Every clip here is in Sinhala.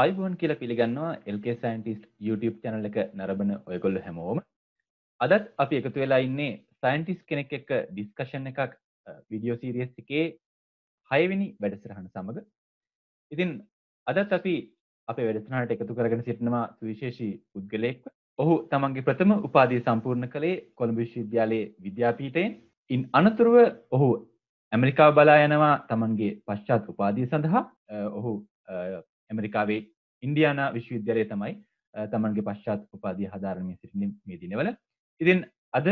අයිබෝන් කියලා පිළිගන්නවා LK Scientist YouTube channel එක නරඹන ඔයගොල්ලෝ හැමෝම. අදත් අපි එකතු වෙලා ඉන්නේ scientist කෙනෙක් එක්ක discussion එකක් video series එකේ 6 වෙනි වැඩසටහන සමග. ඉතින් අදත් අපි අපේ වැඩසටහනට එකතු කරගෙන සිටිනවා සුවිශේෂී පුද්ගලයෙක්ව. ඔහු තමන්ගේ ප්‍රථම උපාධිය සම්පූර්ණ කළේ කොළඹ විශ්වවිද්‍යාලයේ විද්‍යාපීඨයෙන්. ඉන් අනතුරුව ඔහු ඇමරිකාව බලා යනවා තමන්ගේ පශ්චාත් උපාධිය සඳහා. ඔහු ඇමරිකාවේ ඉන්ඩියානා විශ්වවිද්‍යාලයේ තමයි තමන්ගේ පශ්චාත් උපාධිය හදාරමින් සිටින මේ දිනවල. ඉතින් අද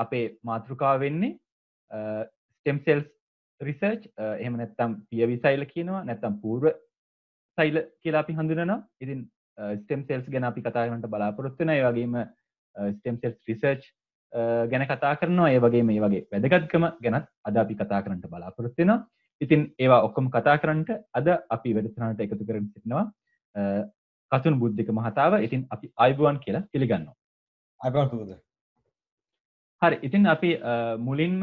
අපේ මාතෘකාව වෙන්නේ stem cells research, එහෙම නැත්නම් පියවි සෛල කියනවා, නැත්නම් පූර්ව සෛල කියලා අපි හඳුනනවා. ඉතින් stem cells ගැන අපි කතා කරන්නට බලාපොරොත්තු වෙනවා. ඒ වගේම stem cells research ගැන කතා කරනවා. ඒ වගේම මේ වගේ වැදගත්කම ගැනත් අද අපි කතා කරන්නට බලාපොරොත්තු වෙනවා. ඉතින් ඒවා ඔක්කොම කතා කරන්නට අද අපි වැඩසටහනට එකතු කරගෙන සිටිනවා කතුන් බුද්ධික මහතාව. ඉතින් අපි ආයුබෝවන් කියලා පිළිගන්නවා. ආයුබෝවන් පුරුද. හරි. ඉතින් අපි මුලින්ම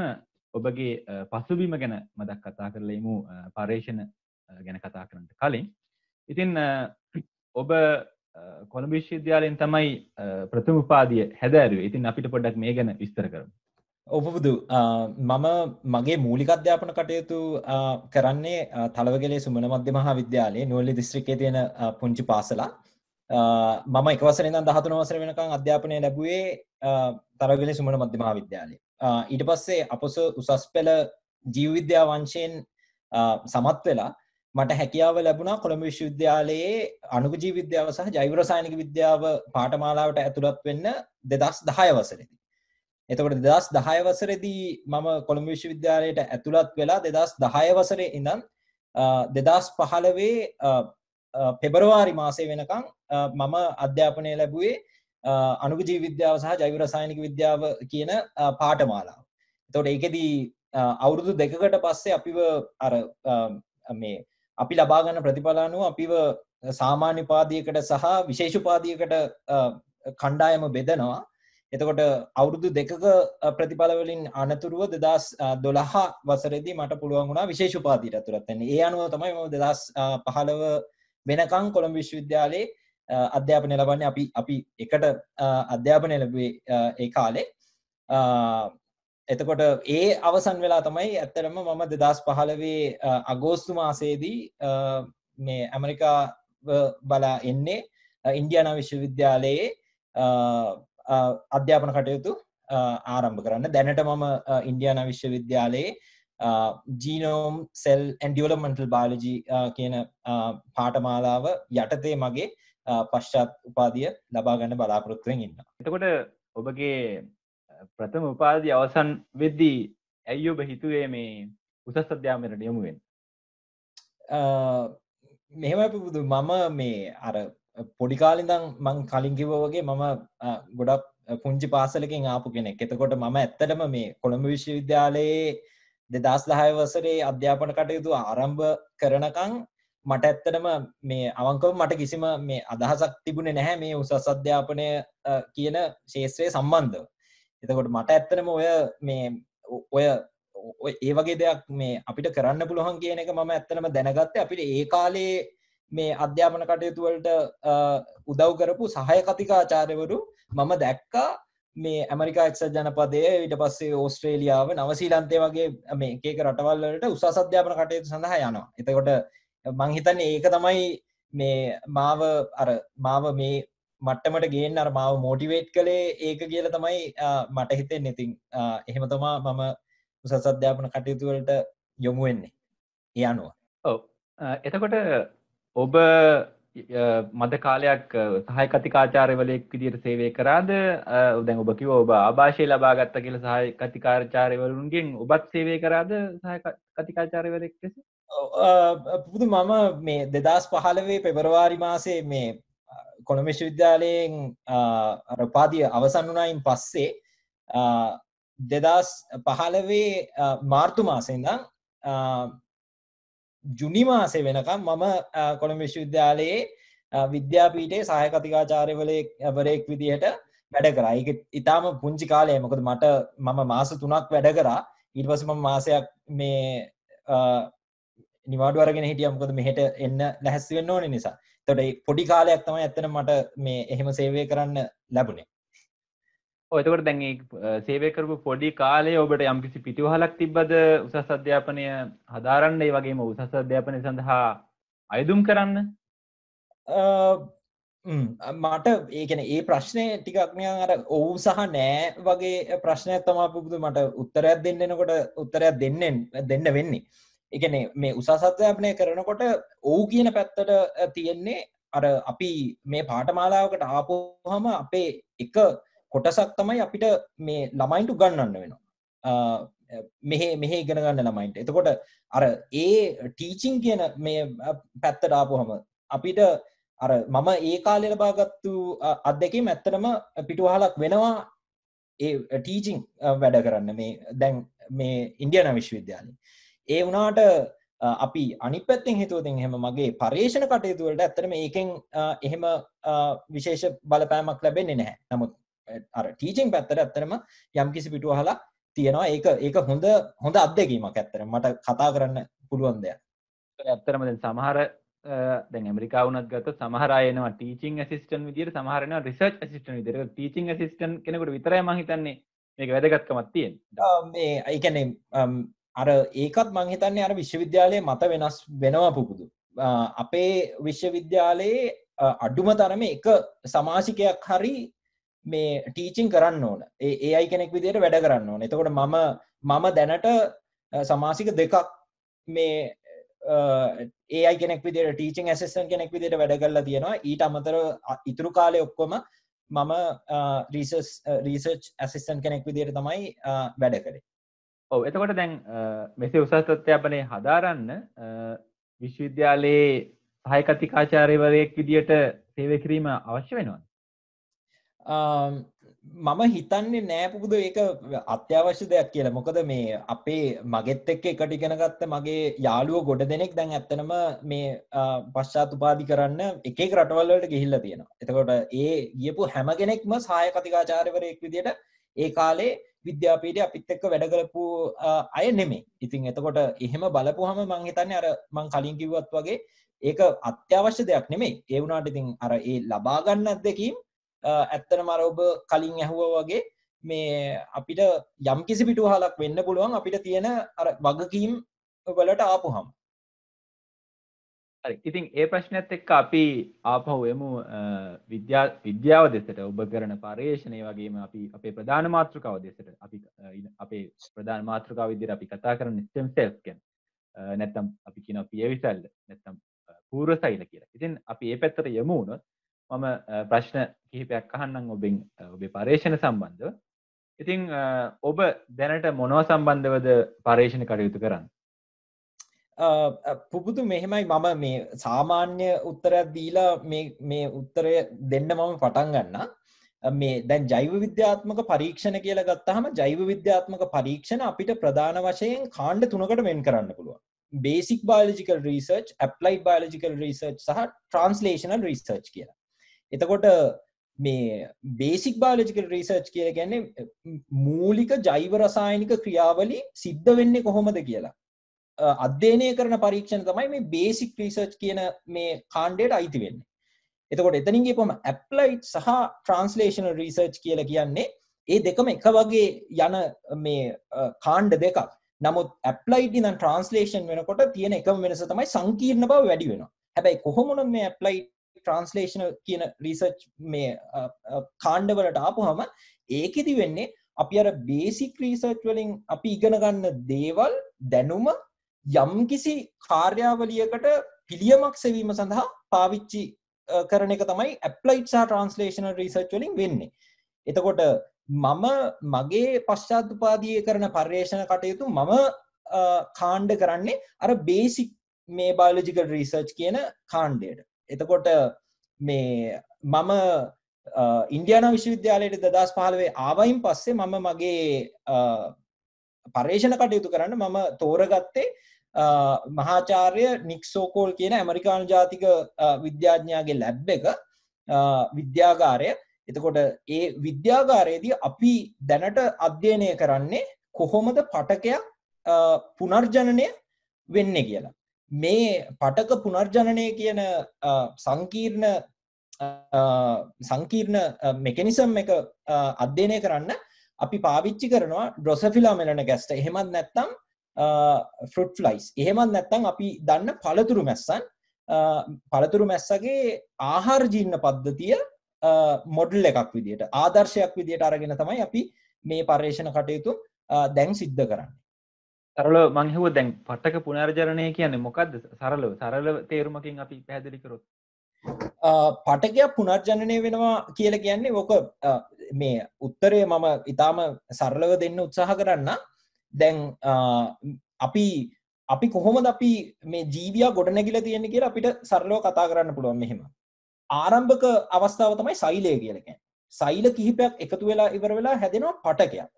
ඔබගේ පසුබිම ගැන මතක් කතා කරලා ඉමු පර්යේෂණ ගැන කතා කරන්නට කලින්. ඉතින් ඔබ කොළඹ විශ්වවිද්‍යාලයෙන් තමයි ප්‍රථම උපාධිය හැදෑරුවේ. ඉතින් අපිට පොඩ්ඩක් මේ ගැන විස්තර කරමු. ඔබබුදු මම මගේ මූලික අධ්‍යාපන කටයුතු කරන්නේ තලවගලේ සුමන මධ්‍ය මහා විද්‍යාලයේ නුවරඑළිය දිස්ත්‍රික්කයේ තියෙන පුංචි පාසලක්. මම එක වසරේ ඉඳන් 13 වසර වෙනකන් අධ්‍යාපනය ලැබුවේ තලවගලේ සුමන මධ්‍ය මහා විද්‍යාලයේ. ඊට පස්සේ අපොස උසස් පෙළ ජීව විද්‍යාව අංශයෙන් සමත් වෙලා මට හැකියාව ලැබුණා කොළඹ විශ්වවිද්‍යාලයේ අණු ජීව විද්‍යාව සහ ජෛව රසායනික විද්‍යාව පාඨමාලාවට ඇතුළත් වෙන්න 2010 වසරේදී. එතකොට 2010 වසරේදී මම කොළඹ විශ්වවිද්‍යාලයට ඇතුළත් වෙලා 2010 වසරේ ඉඳන් 2015 පෙබරවාරි මාසයේ වෙනකන් මම අධ්‍යාපනය ලැබුවේ අණු ජීව විද්‍යාව සහ ජෛව රසායනික විද්‍යාව කියන පාඨමාලාව. එතකොට ඒකෙදී අවුරුදු දෙකකට පස්සේ අපිව අර මේ අපි ලබා ගන්න ප්‍රතිඵල අනුව අපිව සාමාන්‍ය උපාධියකට සහ විශේෂ උපාධියකට කණ්ඩායම බෙදනවා. එතකොට අවුරුදු දෙකක ප්‍රතිඵල වලින් අනතුරුව 2012 වසරේදී මට පුළුවන් වුණා විශේෂ උපාධියට ඇතුළත් වෙන්න. ඒ අනුව තමයි මම 2015 වෙනකන් කොළඹ විශ්වවිද්‍යාලයේ අධ්‍යාපනය ලබන්නේ. අපි එකට අධ්‍යාපනය ලැබුවේ ඒ කාලේ. එතකොට ඒ අවසන් වෙලා තමයි ඇත්තටම මම 2015 අගෝස්තු මාසයේදී මේ ඇමරිකාව බලා එන්නේ ඉන්ඩියානා විශ්වවිද්‍යාලයේ අධ්‍යාපන කටයුතු ආරම්භ කරන්න. දැනට මම ඉන්ඩියානා විශ්වවිද්‍යාලයේ ජීනෝම් සෙල් ඇන්ඩ් ඩෙවලොප්මන්ටල් බයොලොජි කියන පාඨමාලාව යටතේ මගේ පශ්චාත් උපාධිය ලබා ගන්න බලාපොරොත්තුවෙන් ඉන්නවා. එතකොට ඔබගේ ප්‍රථම උපාධිය අවසන් වෙද්දී ඇයි ඔබ හිතුවේ මේ උසස් අධ්‍යාපනයට යොමු වෙන්න? මෙහෙමයි පුබුදු, මම මේ අර පොඩි කාලේ ඉඳන් මං කලින් කිව්වා වගේ මම ගොඩක් පුංචි පාසලකින් ආපු කෙනෙක්. එතකොට මම ඇත්තටම මේ කොළඹ විශ්වවිද්‍යාලයේ 2010 වසරේ අධ්‍යාපන කටයුතු ආරම්භ කරනකන් මට ඇත්තටම මේ අවංකවම මට කිසිම මේ අදහසක් තිබුණේ නැහැ මේ උසස් අධ්‍යාපනය කියන ක්ෂේත්‍රයේ සම්බන්ධව. එතකොට මට ඇත්තටම ඔය ඒ වගේ දෙයක් මේ අපිට කරන්න පුළුවන් කියන එක මම ඇත්තටම දැනගත්තේ අපිට ඒ කාලේ මේ අධ්‍යාපන කටයුතු වලට උදව් කරපු සහාය කතිකාචාර්යවරු මම දැක්කා මේ ඇමරිකා එක්සත් ජනපදය, ඊට පස්සේ ඕස්ට්‍රේලියාව, නවසීලන්තය වගේ මේ එක රටවල් වලට උසස් අධ්‍යාපන කටයුතු සඳහා යනවා. එතකොට මං හිතන්නේ ඒක තමයි මේ මාව මේ මට්ටමට ගේන්න අර මාව මොටිවේට් කළේ ඒක කියලා තමයි මට හිතෙන්නේ. ඉතින් එහෙම තමයි මම උසස් අධ්‍යාපන කටයුතු වලට යොමු වෙන්නේ. ඒ අනුව. ඔව්. එතකොට ඔබ මද කාලයක් සහාය කතිකාචාර්යවරයෙක් විදිහට සේවය කරාද? දැන් ඔබ කිව්වා ඔබ ආభాෂය ලබා ගත්ත කියලා සහාය කතිකාචාර්යවරුන්ගෙන් ඔබත් සේවය කරාද සහාය කතිකාචාර්යවරයෙක් ලෙස? පුදු මම මේ 2015 පෙබරවාරි මාසේ මේ කොළඹ විශ්වවිද්‍යාලයෙන් උපාධිය අවසන් වුණායින් පස්සේ 2015 මාර්තු මාසේ ඉඳන් ජුනි මාසේ වෙනකම් මම කොළඹ විශ්වවිද්‍යාලයේ විද්‍යාපීඨයේ සහාය කතිකාචාර්යවරයෙක් විදිහට වැඩ කරා. ඒක ඊටාම පුංචි කාලයක්. මොකද මම මාස 3ක් වැඩ කරා. ඊට පස්සේ මම මාසයක් මේ නිවාඩු අරගෙන හිටියා. මොකද මෙහෙට එන්න ලැහැස්ති වෙන්න ඕනේ නිසා. එතකොට පොඩි කාලයක් තමයි ඇත්තටම මට මේ එහෙම සේවය කරන්න ලැබුණේ. ඔව් එතකොට දැන් මේ සේවය කරපු පොඩි කාලේ ඔබට යම්කිසි පිටිවහලක් තිබ්බද උසස් අධ්‍යාපනය හදාරන්න ඒ වගේම උසස් අධ්‍යාපනය සඳහා අයදුම් කරන්න? මට ඒකන ඒ ප්‍රශ්නය ටිකක් නිකන් අර ඔව් සහ නෑ වගේ ප්‍රශ්නයක් තමයි පුබුදු මට උත්තරයක් දෙන්නකොට උත්තරයක් දෙන්න වෙන්නේ. ඒ කියන්නේ මේ උසස් අධ්‍යාපනය කරනකොට ඔව් කියන පැත්තට තියෙන්නේ අර අපි මේ පාඨමාලාවකට ආපුවම අපේ එක කොටසක් තමයි අපිට මේ ළමයින්ට උගන්වන්න වෙනවා. මෙහෙ ඉගෙන ගන්න ළමයින්ට. එතකොට අර ඒ ටීචින් කියන මේ පැත්තට ආපුවම අපිට අර මම ඒ කාලේ ලබාගත්තු අත්දැකීම් ඇත්තටම පිටුවහලක් වෙනවා ඒ ටීචින් වැඩ කරන්න මේ දැන් මේ ඉන්දියානා විශ්වවිද්‍යාලේ. ඒ වුණාට අපි අනිත් පැත්තෙන් හිතුවොත් එහෙම මගේ පර්යේෂණ කටයුතු වලට ඇත්තටම ඒකෙන් එහෙම විශේෂ බලපෑමක් ලැබෙන්නේ නැහැ. නමුත් අර ටීචින් පැත්තට ඇත්තටම යම්කිසි පිටුවහලක් තියෙනවා. ඒක හොඳ අත්දැකීමක් ඇත්තටම මට කතා කරන්න පුළුවන් දෙයක්. ඇත්තටම දැන් සමහර දැන් ඇමරිකාව වුණත් ගත්තොත් සමහර අය එනවා ටීචින් ඇසිස්ටන්ට් විදියට, සමහර එනවා රිසර්ච් ඇසිස්ටන්ට් විදියට. ටීචින් ඇසිස්ටන්ට් කෙනෙකුට විතරයි මම හිතන්නේ මේක වැදගත්කමක් තියෙන්නේ. මේ ඒ කියන්නේ අර ඒකත් මං හිතන්නේ අර විශ්වවිද්‍යාලයේ මත වෙනස් වෙනවා පුබුදු. අපේ විශ්වවිද්‍යාලයේ අඩුම තරමේ එක සමාජිකයක් හරි මේ ටීචින් කරන්න ඕන. ඒ අයි කෙනෙක් විදියට වැඩ කරන්න ඕන. එතකොට මම දැනට සමාජික දෙකක් මේ ඒයි කෙනෙක් විදියට ටීචින් ඇසිස්ටන්ට් කෙනෙක් විදියට වැඩ කරලා තියෙනවා. ඊට අමතරව ඉතුරු කාලේ ඔක්කොම මම රීසර්ච් ඇසිස්ටන්ට් කෙනෙක් විදියට තමයි වැඩ කරේ. ඔව් එතකොට දැන් මෙසේ උසස් අධ්‍යාපනය හදාරන්න විශ්වවිද්‍යාලයේ සහායක අධිකාචාර්යවරයෙක් විදියට සේවය කිරීම අවශ්‍ය වෙනවද? මම හිතන්නේ නෑ පුබුදු ඒක අත්‍යවශ්‍ය දෙයක් කියලා. මොකද මේ අපේ මගෙත් එක්ක එකට ඉගෙන ගත්ත මගේ යාළුවෝ ගොඩ දෙනෙක් දැන් ඇත්තනම මේ පශ්චාත් උපාධි කරන්න එක එක රටවල් වලට ගිහිල්ලා තියෙනවා. එතකොට ඒ ගියපු හැම කෙනෙක්ම සහායක අධිකාචාර්යවරයෙක් විදියට ඒ කාලේ විද්‍යාපීඨයේ අපිත් එක්ක වැඩ කරපු අය නෙමෙයි. ඉතින් එතකොට එහෙම බලපුවහම මං හිතන්නේ අර මං කලින් කිව්වත් වගේ ඒක අත්‍යවශ්‍ය දෙයක් නෙමෙයි. ඒ වුණාට ඉතින් අර ඒ ලබා ගන්න අත්දැකීම් ඇත්තටම අර ඔබ කලින් ඇහුවා වගේ මේ අපිට යම්කිසි පිටුවහලක් වෙන්න පුළුවන් අපිට තියෙන අර වගකීම් වලට ආපුහම. හරි. ඉතින් ඒ ප්‍රශ්නයත් එක්ක අපි ආපහු එමු විද්‍යාව දෙසට. ඔබ කරන පර්යේෂණ ඒ වගේම අපි අපේ ප්‍රධාන මාතෘකාව දෙසට. අපි අපේ ප්‍රධාන මාතෘකාව විදිහට අපි කතා කරන්නේ ස්ටෙම් සෙල්ස් ගැන. නැත්නම් අපි කියනවා පියවිසල්ල නැත්නම් පූර්වසෛල කියලා. ඉතින් අපි මේ පැත්තට යමු වුණොත් මම ප්‍රශ්න කිහිපයක් අහන්නම් ඔබෙන් ඔබේ පර්යේෂණ සම්බන්ධව. ඉතින් ඔබ දැනට මොනවා සම්බන්ධවද පර්යේෂණ කටයුතු කරන්නේ? පුබුදු මෙහෙමයි මම මේ සාමාන්‍ය උත්තරයක් දීලා මේ උත්තරය දෙන්න මම පටන් ගන්නවා. මේ දැන් ජෛව විද්‍යාත්මක පරීක්ෂණ කියලා ගත්තාම ජෛව විද්‍යාත්මක පරීක්ෂණ අපිට ප්‍රධාන වශයෙන් කාණ්ඩ තුනකට වෙන් කරන්න පුළුවන්. Basic biological research, applied biological research සහ ට්‍රාන්ස්ලේෂනල් රිසර්ච් කියලා. එතකොට මේ බේසික් බයොලොජිකල් රිසර්ච් කියලා කියන්නේ මූලික ජෛව රසායනික ක්‍රියාවලි සිද්ධ වෙන්නේ කොහොමද කියලා අධ්‍යයනය කරන පරීක්ෂණ තමයි මේ බේසික් රිසර්ච් කියන මේ කාණ්ඩයට අයිති වෙන්නේ. එතකොට එතනින් ගියපම ඇප්ලයිඩ් සහ ට්‍රාන්ස්ලේෂනල් රිසර්ච් කියලා කියන්නේ ඒ දෙකම එක වගේ යන මේ කාණ්ඩ දෙකක්. නමුත් ඇප්ලයිඩ් ඉඳන් ට්‍රාන්ස්ලේෂන් වෙනකොට තියෙන එකම වෙනස තමයි සංකීර්ණ බව වැඩි වෙනවා. හැබැයි කොහොමුණත් මේ ඇප්ලයිඩ් ට්‍රාන්ස්ලේෂනල් කියන රිසර්ච් මේ කාණ්ඩ වලට ආපුවම ඒකෙදි වෙන්නේ අපි අර බේසික් රිසර්ච් වලින් අපි ඉගෙන ගන්න දේවල් දැනුම යම්කිසි කාර්යාවලියකට පිළියමක් සෙවීම සඳහා පාවිච්චි කරන එක තමයි ඇප්ලයිඩ් සහ ට්‍රාන්ස්ලේෂනල් රිසර්ච් වලින් වෙන්නේ. එතකොට මම මගේ පශ්චාත් උපාධිය කරන පර්යේෂණ කටයුතු මම කාණ්ඩ කරන්නේ අර බේසික් මේ බයොලොජිකල් රිසර්ච් කියන කාණ්ඩයට. එතකොට මේ මම ඉන්දියානා විශ්වවිද්‍යාලයට 2015 ආවයින් පස්සේ මම මගේ පර්යේෂණ කටයුතු කරන්න මම තෝරගත්තේ මහාචාර්ය නික් සෝකෝල් කියන ඇමරිකානු ජාතික විද්‍යාඥයාගේ ලැබ් එක විද්‍යාගාරය. එතකොට ඒ විද්‍යාගාරයේදී අපි දැනට අධ්‍යයනය කරන්නේ කොහොමද පටකයක් පුනර්ජනනය වෙන්නේ කියලා. මේ පටක පුනර්ජනනය කියන සංකීර්ණ මෙකනිසම් එක අධ්‍යයනය කරන්න අපි පාවිච්චි කරනවා ඩ්‍රොසොෆිලා මෙලනොගැස්ට. එහෙමත් නැත්නම් ෆෘට් ෆ්ලයිස්. එහෙමත් නැත්නම් අපි දන්න පළතුරු මැස්සන්. පළතුරු මැස්සගේ ආහාර ජීර්ණ පද්ධතිය මොඩල් එකක් විදියට ආදර්ශයක් විදියට අරගෙන තමයි අපි මේ පර්යේෂණ කටයුතු දැන් සිද්ධ කරන්නේ. සරලව මං හිතුවා දැන් පටක පුනර්ජනනය කියන්නේ මොකද්ද? සරලව තේරුමකින් අපි පැහැදිලි කරොත්. පටකයක් පුනර්ජනනය වෙනවා කියලා කියන්නේ ඔක මේ උත්තරේ මම ඊටාම සරලව දෙන්න උත්සාහ කරන්න. දැන් අපි කොහොමද අපි මේ ජීවියා ගොඩනැගිලා තියෙන්නේ කියලා අපිට සරලව කතා කරන්න පුළුවන් මෙහෙම. ආරම්භක අවස්ථාව තමයි සෛලය කියලා කියන්නේ. සෛල කිහිපයක් එකතු වෙලා ඉවර වෙලා හැදෙනවා පටකයක්.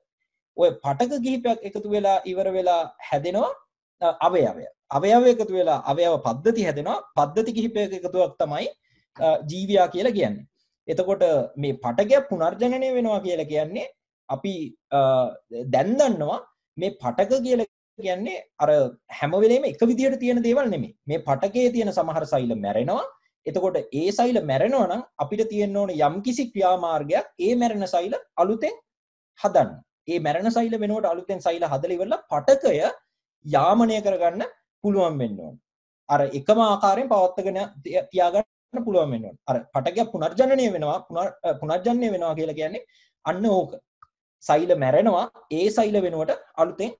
ඔය පටක කිහිපයක් එකතු වෙලා ඉවර වෙලා හැදෙනවා අවයවය. අවයව එකතු වෙලා අවයව පද්ධති හැදෙනවා. පද්ධති කිහිපයක එකතුවක් තමයි ජීවියා කියලා කියන්නේ. එතකොට මේ පටකයක් පුනර්ජනනය වෙනවා කියලා කියන්නේ අපි දැන් දන්නවා මේ පටක කියලා කියන්නේ අර හැම වෙලේම එක විදිහට තියෙන දේවල් නෙමෙයි. මේ පටකයේ තියෙන සමහර සෛල මැරෙනවා. එතකොට ඒ සෛල මැරෙනවා නම් අපිට තියෙන්න ඕන යම්කිසි ක්‍රියාමාර්ගයක් ඒ මැරෙන සෛල අලුතෙන් හදන්න. ඒ මැරෙන සෛල වෙනුවට අලුතෙන් සෛල හදලා ඉවරලා පටකය යාමනය කරගන්න පුළුවන් වෙන්න ඕන. අර එකම ආකාරයෙන් පවත්වාගෙන තියාගන්න පුළුවන් වෙන්න ඕන. අර පටකය පුනර්ජනනය වෙනවා පුනර්ජනනය වෙනවා කියලා කියන්නේ අන්න ඕක. සෛල මැරෙනවා ඒ සෛල වෙනුවට අලුතෙන්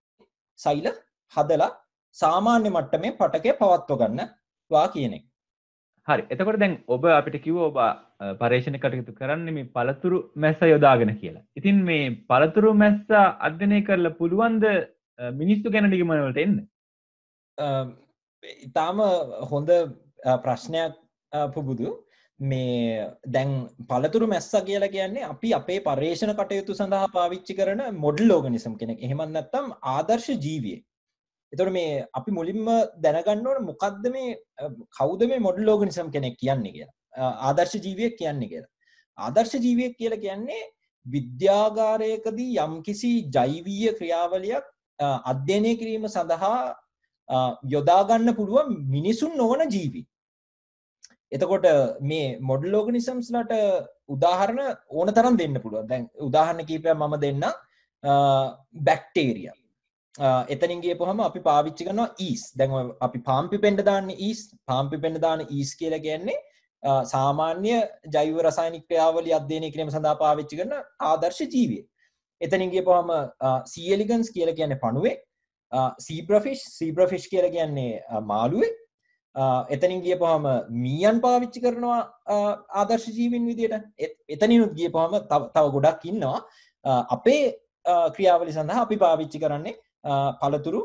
සෛල හදලා සාමාන්‍ය මට්ටමේ පටකය පවත්වා ගන්නවා කියන එක. හරි. එතකොට දැන් ඔබ අපිට කිව්වා ඔබ පරීක්ෂණ කටයුතු කරන්නේ මේ පළතුරු මැස්ස යොදාගෙන කියලා. ඉතින් මේ පළතුරු මැස්ස අධ්‍යයනය කරලා පුළුවන්ද මිනිස්සු ගැන නිගමන වලට එන්න? ඊටාම හොඳ ප්‍රශ්නයක් පුබුදු. මේ දැන් පළතුරු මැස්ස කියලා කියන්නේ අපි අපේ පර්යේෂණ කටයුතු සඳහා පාවිච්චි කරන මොඩල් ඕගනිසම් කෙනෙක්. එහෙමත් නැත්නම් ආදර්ශ ජීවියෙක්. එතකොට මේ අපි මුලින්ම දැනගන්න ඕන මොකද්ද මේ කවුද මේ මොඩල් ඕගනිසම් කෙනෙක් කියන්නේ කියලා. ආදර්ශ ජීවියෙක් කියන්නේ කියලා. ආදර්ශ ජීවියෙක් කියලා කියන්නේ විද්‍යාගාරයකදී යම්කිසි ජෛවීය ක්‍රියාවලියක් අධ්‍යයනය කිරීම සඳහා යොදා ගන්න පුළුවන් මිනිසුන් නොවන ජීවි. එතකොට මේ මොඩල් ඕගනිසම්ස් ලට උදාහරණ ඕන තරම් දෙන්න පුළුවන්. දැන් උදාහරණ කීපයක් මම දෙන්නම්. බැක්ටීරියා. එතනින් ගියපුවම අපි පාවිච්චි කරනවා ඊස්. දැන් අපි පාම් පිපෙන්න දාන්නේ ඊස්. පාම් පිපෙන්න දාන ඊස් කියලා කියන්නේ සාමාන්‍ය ජෛව රසායනික ක්‍රියාවලිය අධ්‍යයනය කිරීම සඳහා පාවිච්චි කරන ආදර්ශ ජීවියෙක්. එතනින් ගියපුවම සී එලිගන්ස් කියලා කියන්නේ පණුවෙක්. සීබ්‍රෆිෂ් කියලා කියන්නේ මාළුවෙක්. එතනින් ගියපුවම මීයන් පාවිච්චි කරනවා ආදර්ශ ජීවීන් විදියට. එතනිනුත් ගියපුවම තව ගොඩක් ඉන්නවා. අපේ ක්‍රියාවලිය සඳහා අපි පාවිච්චි කරන්නේ පළතුරු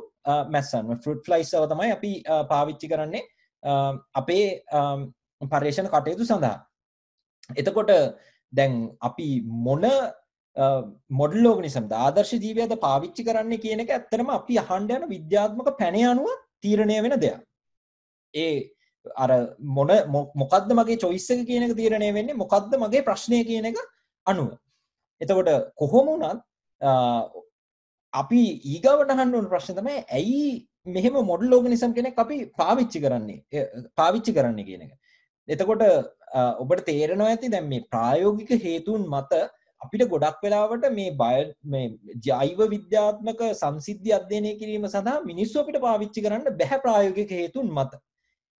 මැස්සන්. ෆෘට් ෆ්ලයිස් තමයි අපි පාවිච්චි කරන්නේ අපේ පර්යේෂණ කටයුතු සඳහා. එතකොට දැන් අපි මොන මොඩල් ඕගනිසම්ද ආදර්ශ ජීවියද පාවිච්චි කරන්නේ කියන එක ඇත්තටම අපි අහන්න යන විද්‍යාත්මක පැනය අනුව තීරණය වෙන දෙයක්. ඒ අර මොකද්ද මගේ choice එක කියන එක තීරණය වෙන්නේ මොකද්ද මගේ ප්‍රශ්නය කියන එක අනුව. එතකොට කොහොම වුණත් අපි ඊගාවට අහන්න ඕන ප්‍රශ්නේ තමයි ඇයි මෙහෙම මොඩල් ඕගනිසම් කෙනෙක් අපි පාවිච්චි කරන්නේ කියන එක. එතකොට ඔබට තේරෙනවා ඇති දැන් මේ ප්‍රායෝගික හේතුන් මත අපිට ගොඩක් වෙලාවට මේ ජෛව විද්‍යාත්මක සංසිද්ධි අධ්‍යයනය කිරීම සඳහා මිනිස්සු අපිට පාවිච්චි කරන්න බැහැ ප්‍රායෝගික හේතුන් මත.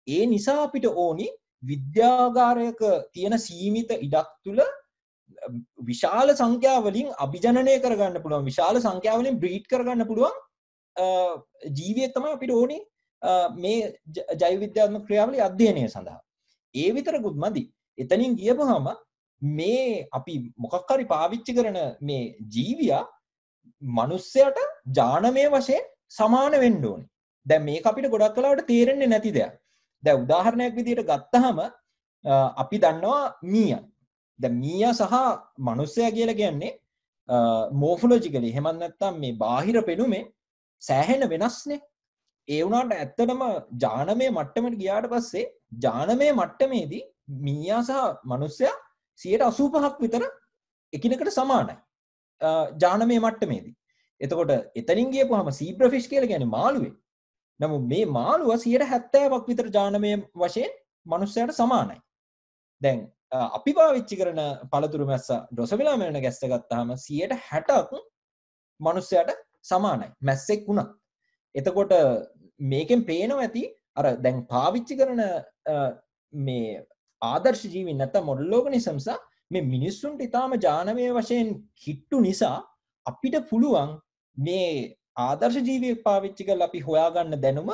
ඒ නිසා අපිට ඕනි විද්‍යාගාරයක තියෙන සීමිත ඉඩක් තුල විශාල සංඛ්‍යාවලින් අභිජනනය කරගන්න පුළුවන් විශාල සංඛ්‍යාවලින් බ්‍රීඩ් කරගන්න පුළුවන් ජීවියෙක් තමයි අපිට ඕනේ මේ ජෛව විද්‍යාත්මක ක්‍රියාවලිය අධ්‍යයනය සඳහා. ඒ විතරකුත් මදි. එතනින් ගියපුවාම මේ අපි මොකක් හරි පාවිච්චි කරන මේ ජීවියා මිනිස්සයාට ජානමය වශයෙන් සමාන වෙන්න ඕනේ. දැන් මේක අපිට ගොඩක් වෙලාවට තේරෙන්නේ නැති දෙයක්. දැන් උදාහරණයක් විදිහට ගත්තහම අපි දන්නවා මීයා. දැන් මීයා සහ මිනිස්සයා කියලා කියන්නේ මෝෆොලොජිකලි එහෙම නැත්නම් මේ බාහිර පෙනුමේ සෑහෙන වෙනස්නේ. ඒ වුණාට ඇත්තටම ජානමය මට්ටමට ගියාට පස්සේ ජානමය මට්ටමේදී මීයා සහ මිනිස්සයා 85% විතර එකිනෙකට සමානයි. ජානමය මට්ටමේදී. එතකොට එතනින් ගියපුවාම සීබ්‍රෆිෂ් කියලා කියන්නේ මාළුවෙක්. නමුත් මේ මාළුව 70%ක් විතර ජානමය වශයෙන් මනුස්සයාට සමානයි. දැන් අපි පාවිච්චි කරන පළතුරු මැස්ස ඩ්‍රොසොෆිලා මෙලන ගැස්ස ගත්තාම 60%ක් මනුස්සයාට සමානයි මැස්සෙක් වුණත්. එතකොට මේකෙන් පේනවා ඇති අර දැන් පාවිච්චි කරන මේ ආදර්ශ ජීවීන් නැත්නම් මොඩල් ඕගනිසම්ස් මේ මිනිස්සුන්ට ඊටාම ජානමය වශයෙන් කිට්ටු නිසා අපිට පුළුවන් මේ ආදර්ශ ජීවියෙක් පාවිච්චි කරලා අපි හොයාගන්න දැනුම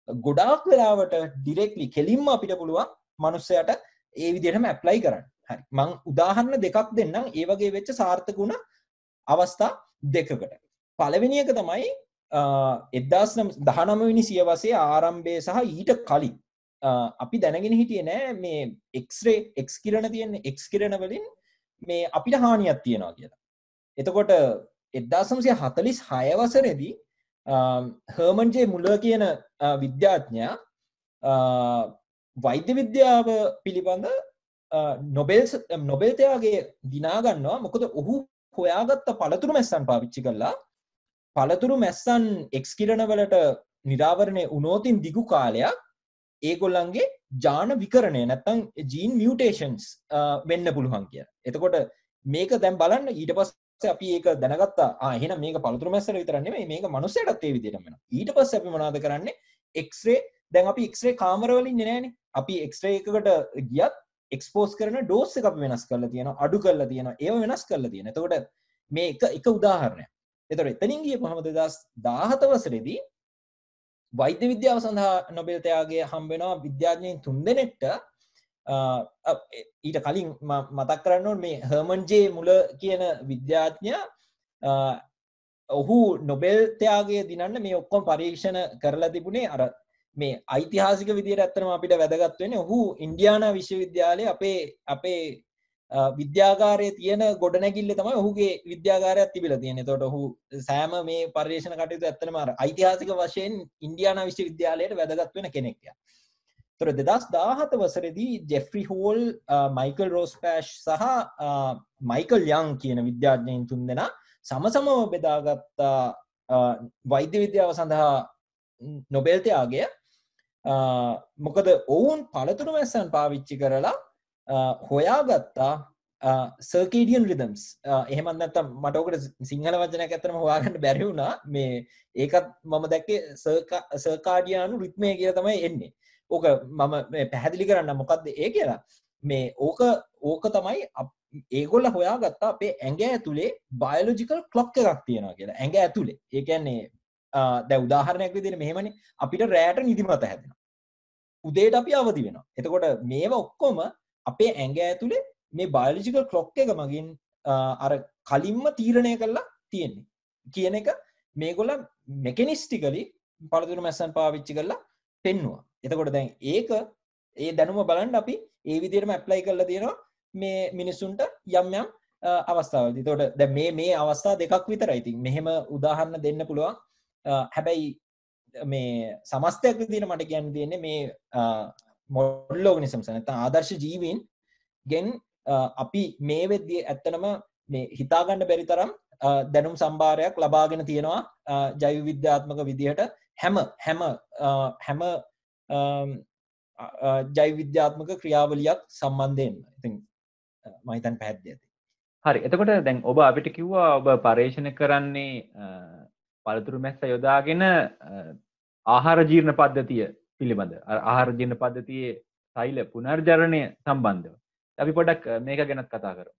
ගොඩාක් වෙලාවට ඩිරෙක්ට්ලි කෙලින්ම අපිට පුළුවන් මනුස්සයාට ඒ විදිහටම ඇප්ලයි කරන්න. හරි. මම උදාහරණ දෙකක් දෙන්නම් ඒ වගේ වෙච්ච සාර්ථක වුණ අවස්ථා දෙකකට. පළවෙනි එක තමයි 1919 වෙනි සියවසේ ආරම්භයේ සහ ඊට කලින් අපි දැනගෙන හිටියේ නෑ මේ එක්ස්රේ එක්ස් කිරණ තියෙන්නේ එක්ස් කිරණ වලින් මේ අපිට හානියක් තියෙනවා කියලා. එතකොට 1946 වසරේදී හර්මන් ජේ මුලර් කියන විද්‍යාඥයා වෛද්‍ය විද්‍යාව පිළිබඳ නොබෙල් ත්‍යාගය දිනා ගන්නවා. මොකද ඔහු හොයාගත්ත පළතුරු මැස්සන් පාවිච්චි කළා පළතුරු මැස්සන් එක්ස් කිරණ වලට නිරාවරණය වුණොතින් දිගු කාලයක් ඒගොල්ලන්ගේ ජාන විකරණය නැත්තම් ජීන් මියුටේෂන්ස් වෙන්න පුළුවන් කියලා. එතකොට මේක දැන් බලන්න ඊට පස්සේ අපි ඒක දැනගත්තා. එහෙනම් මේක පළතුරු මැස්සට විතරක් නෙමෙයි මේක මනුස්සයටත් ඒ විදිහටම වෙනවා. ඊට පස්සේ අපි මොනවද කරන්නේ? එක්ස්රේ දැන් අපි එක්ස්රේ කාමර වලින් ඉන්නේ නැහනේ. අපි එක්ස්රේ එකකට ගියත් එක්ස්පෝස් කරන ඩෝස් එක අපි වෙනස් කරලා තියෙනවා, අඩු කරලා තියෙනවා, ඒව වෙනස් කරලා තියෙනවා. එතකොට මේ එක උදාහරණයක්. එතකොට එතනින් ගියපුවම 2017 වසරේදී වෛද්‍ය විද්‍යාව සඳහා නොබෙල් ත්‍යාගය හම්බ වෙනවා විද්‍යාඥයින් 3 දෙනෙක්ට. ඊට කලින් මතක් කරන්න ඕනේ මේ හර්මන් ජේ මුලර් කියන විද්‍යාඥයා ඔහු නොබෙල් ත්‍යාගය දිනන්න මේ ඔක්කොම පරීක්ෂණ කරලා තිබුණේ අර මේ ඓතිහාසික විදියට ඇත්තටම අපිට වැදගත් වෙන්නේ ඔහු ඉන්ඩියානා විශ්වවිද්‍යාලයේ අපේ විද්‍යාගාරයේ තියෙන ගොඩනැගිල්ල තමයි ඔහුගේ විද්‍යාගාරයක් තිබිලා තියෙන්නේ. ඒතකොට ඔහු සෑම මේ පරිශන කටයුතු ඇත්තටම අර ඓතිහාසික වශයෙන් ඉන්ඩියානා විශ්වවිද්‍යාලයට වැදගත් වෙන කෙනෙක්. ඒතකොට 2017 වසරේදී ජෙෆ්රි හෝල්, මයිකල් රෝස්පෑෂ් සහ මයිකල් යං කියන විද්‍යාඥයින් තුන්දෙනා සමසමව බෙදාගත් වෛද්‍ය විද්‍යාව සඳහා නොබෙල් ත්‍යාගය. මොකද ඔවුන් පළතුරු මැස්සන් පාවිච්චි කරලා හොයාගත්තා සර්කේඩියන් රිදම්ස්. එහෙම නැත්නම් මට ඔකට සිංහල වචනයක් ඇත්තටම හොයාගන්න බැරි වුණා. මේ ඒකත් මම දැක්කේ සර්කාඩියානු රිද්මය කියලා තමයි එන්නේ. ඕක මම පැහැදිලි කරන්න මොකක්ද ඒ කියලා. මේ ඕක තමයි ඒගොල්ලෝ හොයාගත්තා අපේ ඇඟ ඇතුලේ බයොලොජිකල් ක්ලොක් එකක් තියෙනවා කියලා. ඇඟ ඇතුලේ. ඒ කියන්නේ දැන් උදාහරණයක් විදිහට මෙහෙමනේ අපිට රැයට නිදිමත හැදෙනවා. උදේට අපි අවදි වෙනවා. එතකොට මේවා ඔක්කොම අපේ ඇඟ ඇතුලේ මේ බයොලොජිකල් ක්ලොක් එක මගින් අර කලින්ම තීරණය කරලා තියෙන්නේ කියන එක මේගොල්ලන් මෙකැනිස්ටිකලි පළතුරු මැස්සන් පාවිච්චි කරලා පෙන්නුවා. එතකොට දැන් ඒ දැනුම බලන්න අපි ඒ විදිහටම ඇප්ලයි කරලා තියෙනවා මේ මිනිසුන්ට යම් යම් අවස්ථාවලදී. එතකොට දැන් මේ අවස්ථා දෙකක් විතරයි. ඉතින් මෙහෙම උදාහරණ දෙන්න පුළුවන්. හැබැයි මේ සමස්තයක් විදිහට මට කියන්න තියෙන්නේ මේ මොඩල් ඕගනිසම්ස් නැත්නම් ආදර්ශ ජීවීන් ගෙන් අපි මේ වෙද්දී ඇත්තනම මේ හිතාගන්න බැරි තරම් දැනුම් සම්භාරයක් ලබාගෙන තියෙනවා ජෛව විද්‍යාත්මක විදිහට හැම ජෛව විද්‍යාත්මක ක්‍රියාවලියක් සම්බන්ධයෙන්. ඉතින් මම හිතන්නේ පැහැදිලි ඇති. හරි. එතකොට දැන් ඔබ අපිට කිව්වා ඔබ පරීක්ෂණ කරන්නේ පළතුරු මැස්ස යොදාගෙන ආහාර ජීර්ණ පද්ධතිය පිළිබඳ ආහාර ජීර්ණ පද්ධතියේ සෛල පුනර්ජනනය සම්බන්ධව අපි පොඩ්ඩක් මේක ගැනත් කතා කරමු.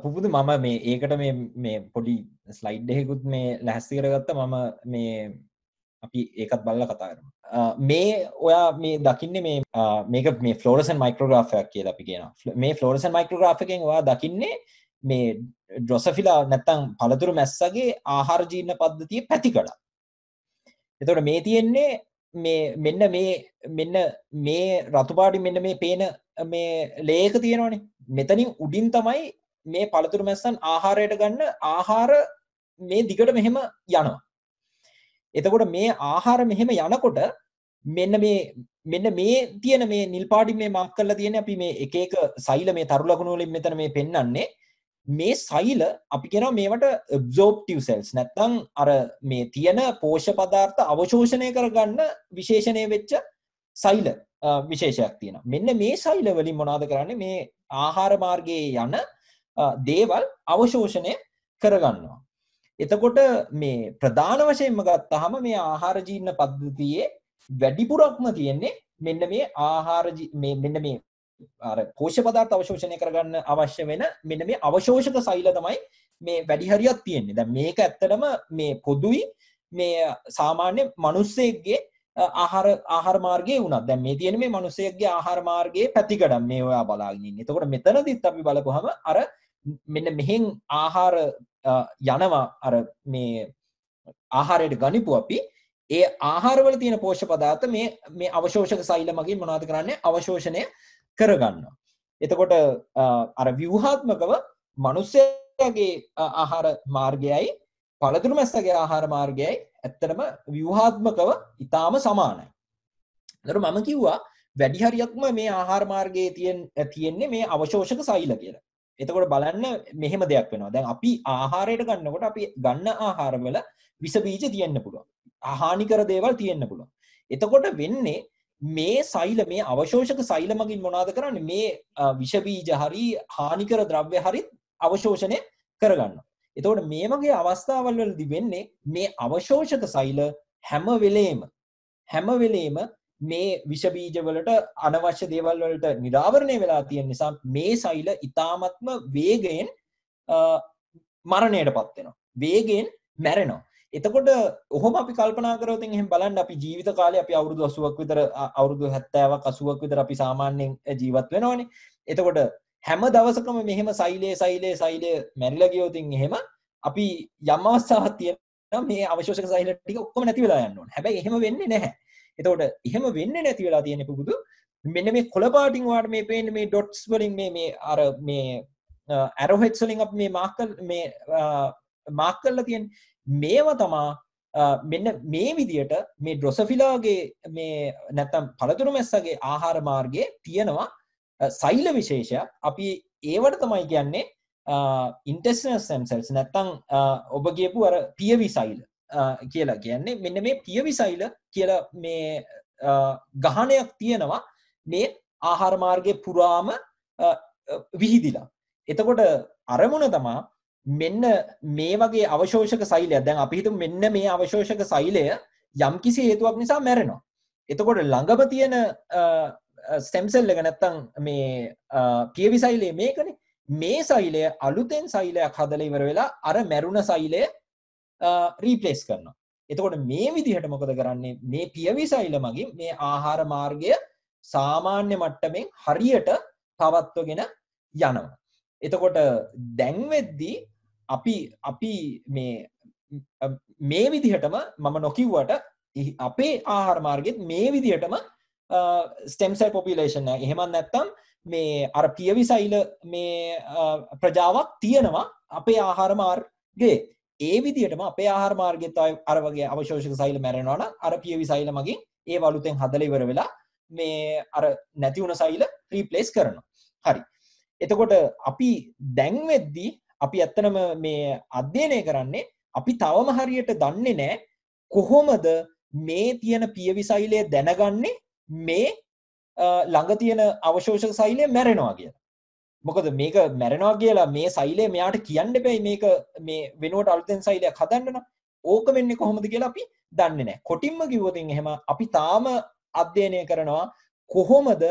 පුබුදු මම මේ ඒකට මේ පොඩි ස්ලයිඩ් එකකුත් මේ ලැහැස්ති කරගත්තා. මම මේ අපි ඒකත් බලලා කතා කරමු. මේ ඔයා මේ දකින්නේ මේක මේ ෆ්ලෝරසන් මයික්‍රෝග්‍රාෆයක් කියලා අපි කියනවා. මේ ෆ්ලෝරසන් මයික්‍රෝග්‍රාෆ් එකෙන් ඔයා දකින්නේ මේ ඩ්‍රොසොෆිලා නැත්තම් පළතුරු මැස්සගේ ආහාර ජීර්ණ පද්ධතියේ පැතිකඩ. එතකොට මේ තියෙන්නේ මෙන්න මේ රතු පාටින් මෙන්න මේ පේන මේ ලේයක තියෙනවනේ. මෙතනින් උඩින් තමයි මේ පළතුරු මැස්සන් ආහාරයට ගන්න ආහාර මේ දිගට මෙහෙම යනවා. එතකොට මේ ආහාර මෙහෙම යනකොට මෙන්න මේ තියෙන මේ නිල් පාටින් මේ මාක් කරලා තියෙන්නේ අපි මේ එක එක සෛල මේ තරු ලකුණු වලින් මෙතන මේ පෙන්වන්නේ මේ සෛල අපි කියනවා මේවට absorptive cells නැත්නම් අර මේ තියෙන පෝෂ්‍ය පදාර්ථ අවශෝෂණය කරගන්න විශේෂණය වෙච්ච සෛල විශේෂයක් තියෙනවා. මෙන්න මේ සෛල වලින් මොනවද කරන්නේ? මේ ආහාර මාර්ගයේ යන දේවල් අවශෝෂණය කරගන්නවා. එතකොට මේ ප්‍රධාන වශයෙන්ම ගත්තාම මේ ආහාර ජීර්ණ පද්ධතියේ වැඩිපුරක්ම තියෙන්නේ මෙන්න මේ ආහාර මෙන්න මේ අර පෝෂ්‍ය පදාර්ථ අවශෝෂණය කරගන්න අවශ්‍ය වෙන මෙන්න මේ අවශෝෂක සෛල තමයි මේ වැඩි හරියක් තියෙන්නේ. දැන් මේක ඇත්තටම මේ පොදුයි මේ සාමාන්‍ය මිනිස්සෙක්ගේ ආහාර මාර්ගයේ වුණත් දැන් මේ තියෙන මේ මිනිස්සෙක්ගේ ආහාර මාර්ගයේ පැතිකඩම් මේ ඔයා බලාගෙන ඉන්නේ. එතකොට මෙතනදිත් අපි බලපුවහම අර මෙන්න මෙහෙන් ආහාර යනවා අර මේ ආහාරයට ගනිපු අපි ඒ ආහාරවල තියෙන පෝෂ්‍ය පදාර්ථ මේ අවශෝෂක සෛල මගින් මොනවද කරන්නේ? අවශෝෂණය කරගන්නවා. එතකොට අර ව්‍යුහාත්මකව මිනිස්සයාගේ ආහාර මාර්ගයයි පළතුරු මැස්සගේ ආහාර මාර්ගයයි ඇත්තටම ව්‍යුහාත්මකව ඊටාම සමානයි. ඒතර මම කිව්වා වැඩි හරියක්ම මේ ආහාර මාර්ගයේ තියෙන්නේ මේ අවශෝෂක සෛල කියලා. එතකොට බලන්න මෙහෙම දෙයක් වෙනවා. දැන් අපි ආහාරයට ගන්නකොට අපි ගන්න ආහාරවල විස බීජ තියෙන්න පුළුවන්. හානිකර දේවල් තියෙන්න පුළුවන්. එතකොට වෙන්නේ මේ සෛල මේ අවශෝෂක සෛල මගින් මොනවද කරන්නේ? මේ විෂ බීජ හරි හානිකර ද්‍රව්‍ය හරි අවශෝෂණය කරගන්නවා. එතකොට මේ වගේ අවස්ථාවල් වලදී වෙන්නේ මේ අවශෝෂක සෛල හැම වෙලේම මේ විෂ බීජ වලට අනවශ්‍ය දේවල් වලට නිරාවරණය වෙලා තියෙන නිසා මේ සෛල ඊ타මත්ම වේගයෙන් මරණයටපත් වෙනවා. වේගයෙන් මැරෙනවා. එතකොට ඔහොම අපි කල්පනා කරොත් එහෙනම් බලන්න අපි ජීවිත කාලේ අපි අවුරුදු 80ක් විතර අවුරුදු 70ක් 80ක් විතර අපි සාමාන්‍යයෙන් ජීවත් වෙනවනේ. එතකොට හැම දවසකම මෙහෙම සෛලය මැරිලා ගියොත් එහෙම අපි යම් අවස්ථාවක් තියෙනවා මේ අවශෝෂක සෛල ටික ඔක්කොම නැති වෙලා යන්න ඕනේ. හැබැයි එහෙම වෙන්නේ නැහැ. එතකොට එහෙම වෙන්නේ නැති වෙලා තියෙන පුබුදු මෙන්න මේ කොළ පාටින් වාට මේ පේන්නේ මේ ඩොට්ස් වලින් මේ අර මේ ඇරෝ හෙඩ්ස් වලින් අපි මේ මාක් කරලා තියෙන්නේ. මේවා තමා මෙන්න මේ විදියට මේ ඩ්‍රොසොෆිලාගේ මේ නැත්තම් පළතුරු මැස්සගේ ආහාර මාර්ගයේ තියෙනවා සෛල විශේෂයක්. අපි ඒවට තමයි කියන්නේ intestinal stem cells නැත්තම් ඔබ කියපු අර පියවි සෛල කියලා කියන්නේ. මෙන්න මේ පියවි සෛල කියලා මේ ගහණයක් තියෙනවා මේ ආහාර මාර්ගයේ පුරාම විහිදිලා. එතකොට අරමුණ තමා මෙන්න මේ වගේ අවශෝෂක සෛලයක්. දැන් අපි හිතමු මෙන්න මේ අවශෝෂක සෛලය යම්කිසි හේතුවක් නිසා මැරෙනවා. එතකොට ළඟම තියෙන ස්ටෙම් සෙල් එක නැත්තම් මේ පියවි සෛලය මේකනේ. මේ සෛලය අලුතෙන් සෛලයක් හදලා ඉවර වෙලා අර මැරුණ සෛලය රීප්ලේස් කරනවා. එතකොට මේ විදිහට මොකද කරන්නේ? මේ පියවි සෛල මගින් මේ ආහාර මාර්ගය සාමාන්‍ය මට්ටමින් හරියට පවත්වගෙන යනවා. එතකොට දැන් වෙද්දී අපි මේ විදිහටම මම නොකිව්වට අපේ ආහාර මාර්ගෙත් මේ විදිහටම ස්ටෙම් සෙල් පොපියුලේෂන් එක එහෙම නැත්නම් මේ අර පියවි සෛල මේ ප්‍රජාවක් තියෙනවා අපේ ආහාර මාර්ගයේ. ඒ විදිහටම අපේ ආහාර මාර්ගයේත් අර වගේ අවශෝෂක සෛල මැරෙනවා නම් අර පියවි සෛල මගින් ඒ වලුතෙන් හදලා ඉවර වෙලා මේ අර නැති වුණ සෛල රීප්ලේස් කරනවා. හරි. එතකොට අපි දැන් වෙද්දී අපි ඇත්තනම මේ අධ්‍යයනය කරන්නේ අපි තවම හරියට දන්නේ නැහැ කොහොමද මේ තියෙන පියවි සෛලය දැනගන්නේ මේ ළඟ තියෙන අවශෝෂක සෛලය මැරෙනවා කියලා. මොකද මේක මැරෙනවා කියලා මේ සෛලය මෙයාට කියන්න බෑ මේක මේ වෙනුවට අලුතෙන් සෛලයක් හදන්න නම්. ඕක වෙන්නේ කොහොමද කියලා අපි දන්නේ නැහැ. කොටින්ම කිව්වොත් එහෙම අපි තාම අධ්‍යයනය කරනවා කොහොමද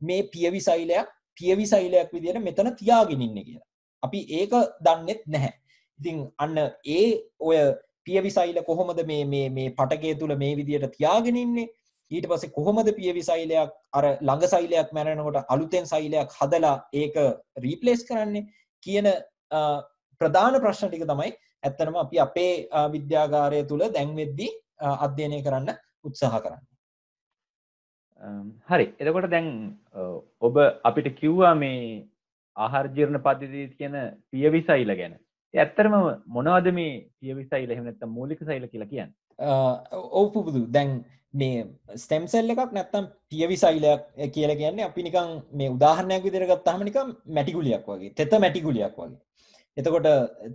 මේ පියවි සෛලයක් විදිහට මෙතන තියාගෙන ඉන්නේ කියලා. අපි ඒක දන්නෙත් නැහැ. ඉතින් අන්න ඔය පියවි සෛල කොහොමද මේ පටකය තුල මේ විදිහට තියාගෙන ඉන්නේ? ඊට පස්සේ කොහොමද පියවි සෛලයක් අර ළඟ සෛලයක් මැරෙනකොට අලුතෙන් සෛලයක් හදලා ඒක රීප්ලේස් කරන්නේ කියන ප්‍රධාන ප්‍රශ්න ටික තමයි ඇත්තටම අපි අපේ විද්‍යාගාරය තුල දැන් වෙද්දී අධ්‍යයනය කරන්න උත්සාහ කරන්නේ. හරි. එතකොට දැන් ඔබ අපිට කිව්වා මේ ආහාර ජීර්ණ පද්ධතියේ තියෙන පියවි සෛල ගැන. ඒ ඇත්තටම මොනවද මේ පියවි සෛල එහෙම නැත්නම් මූලික සෛල කියලා කියන්නේ? ඔව් පුබුදු. දැන් මේ ස්ටෙම් සෙල් එකක් නැත්තම් පියවි සෛලයක් කියලා කියන්නේ අපි නිකන් මේ උදාහරණයක් විදිහට ගත්තාම නිකන් මැටි ගුලියක් වගේ, තෙත මැටි ගුලියක් වගේ. එතකොට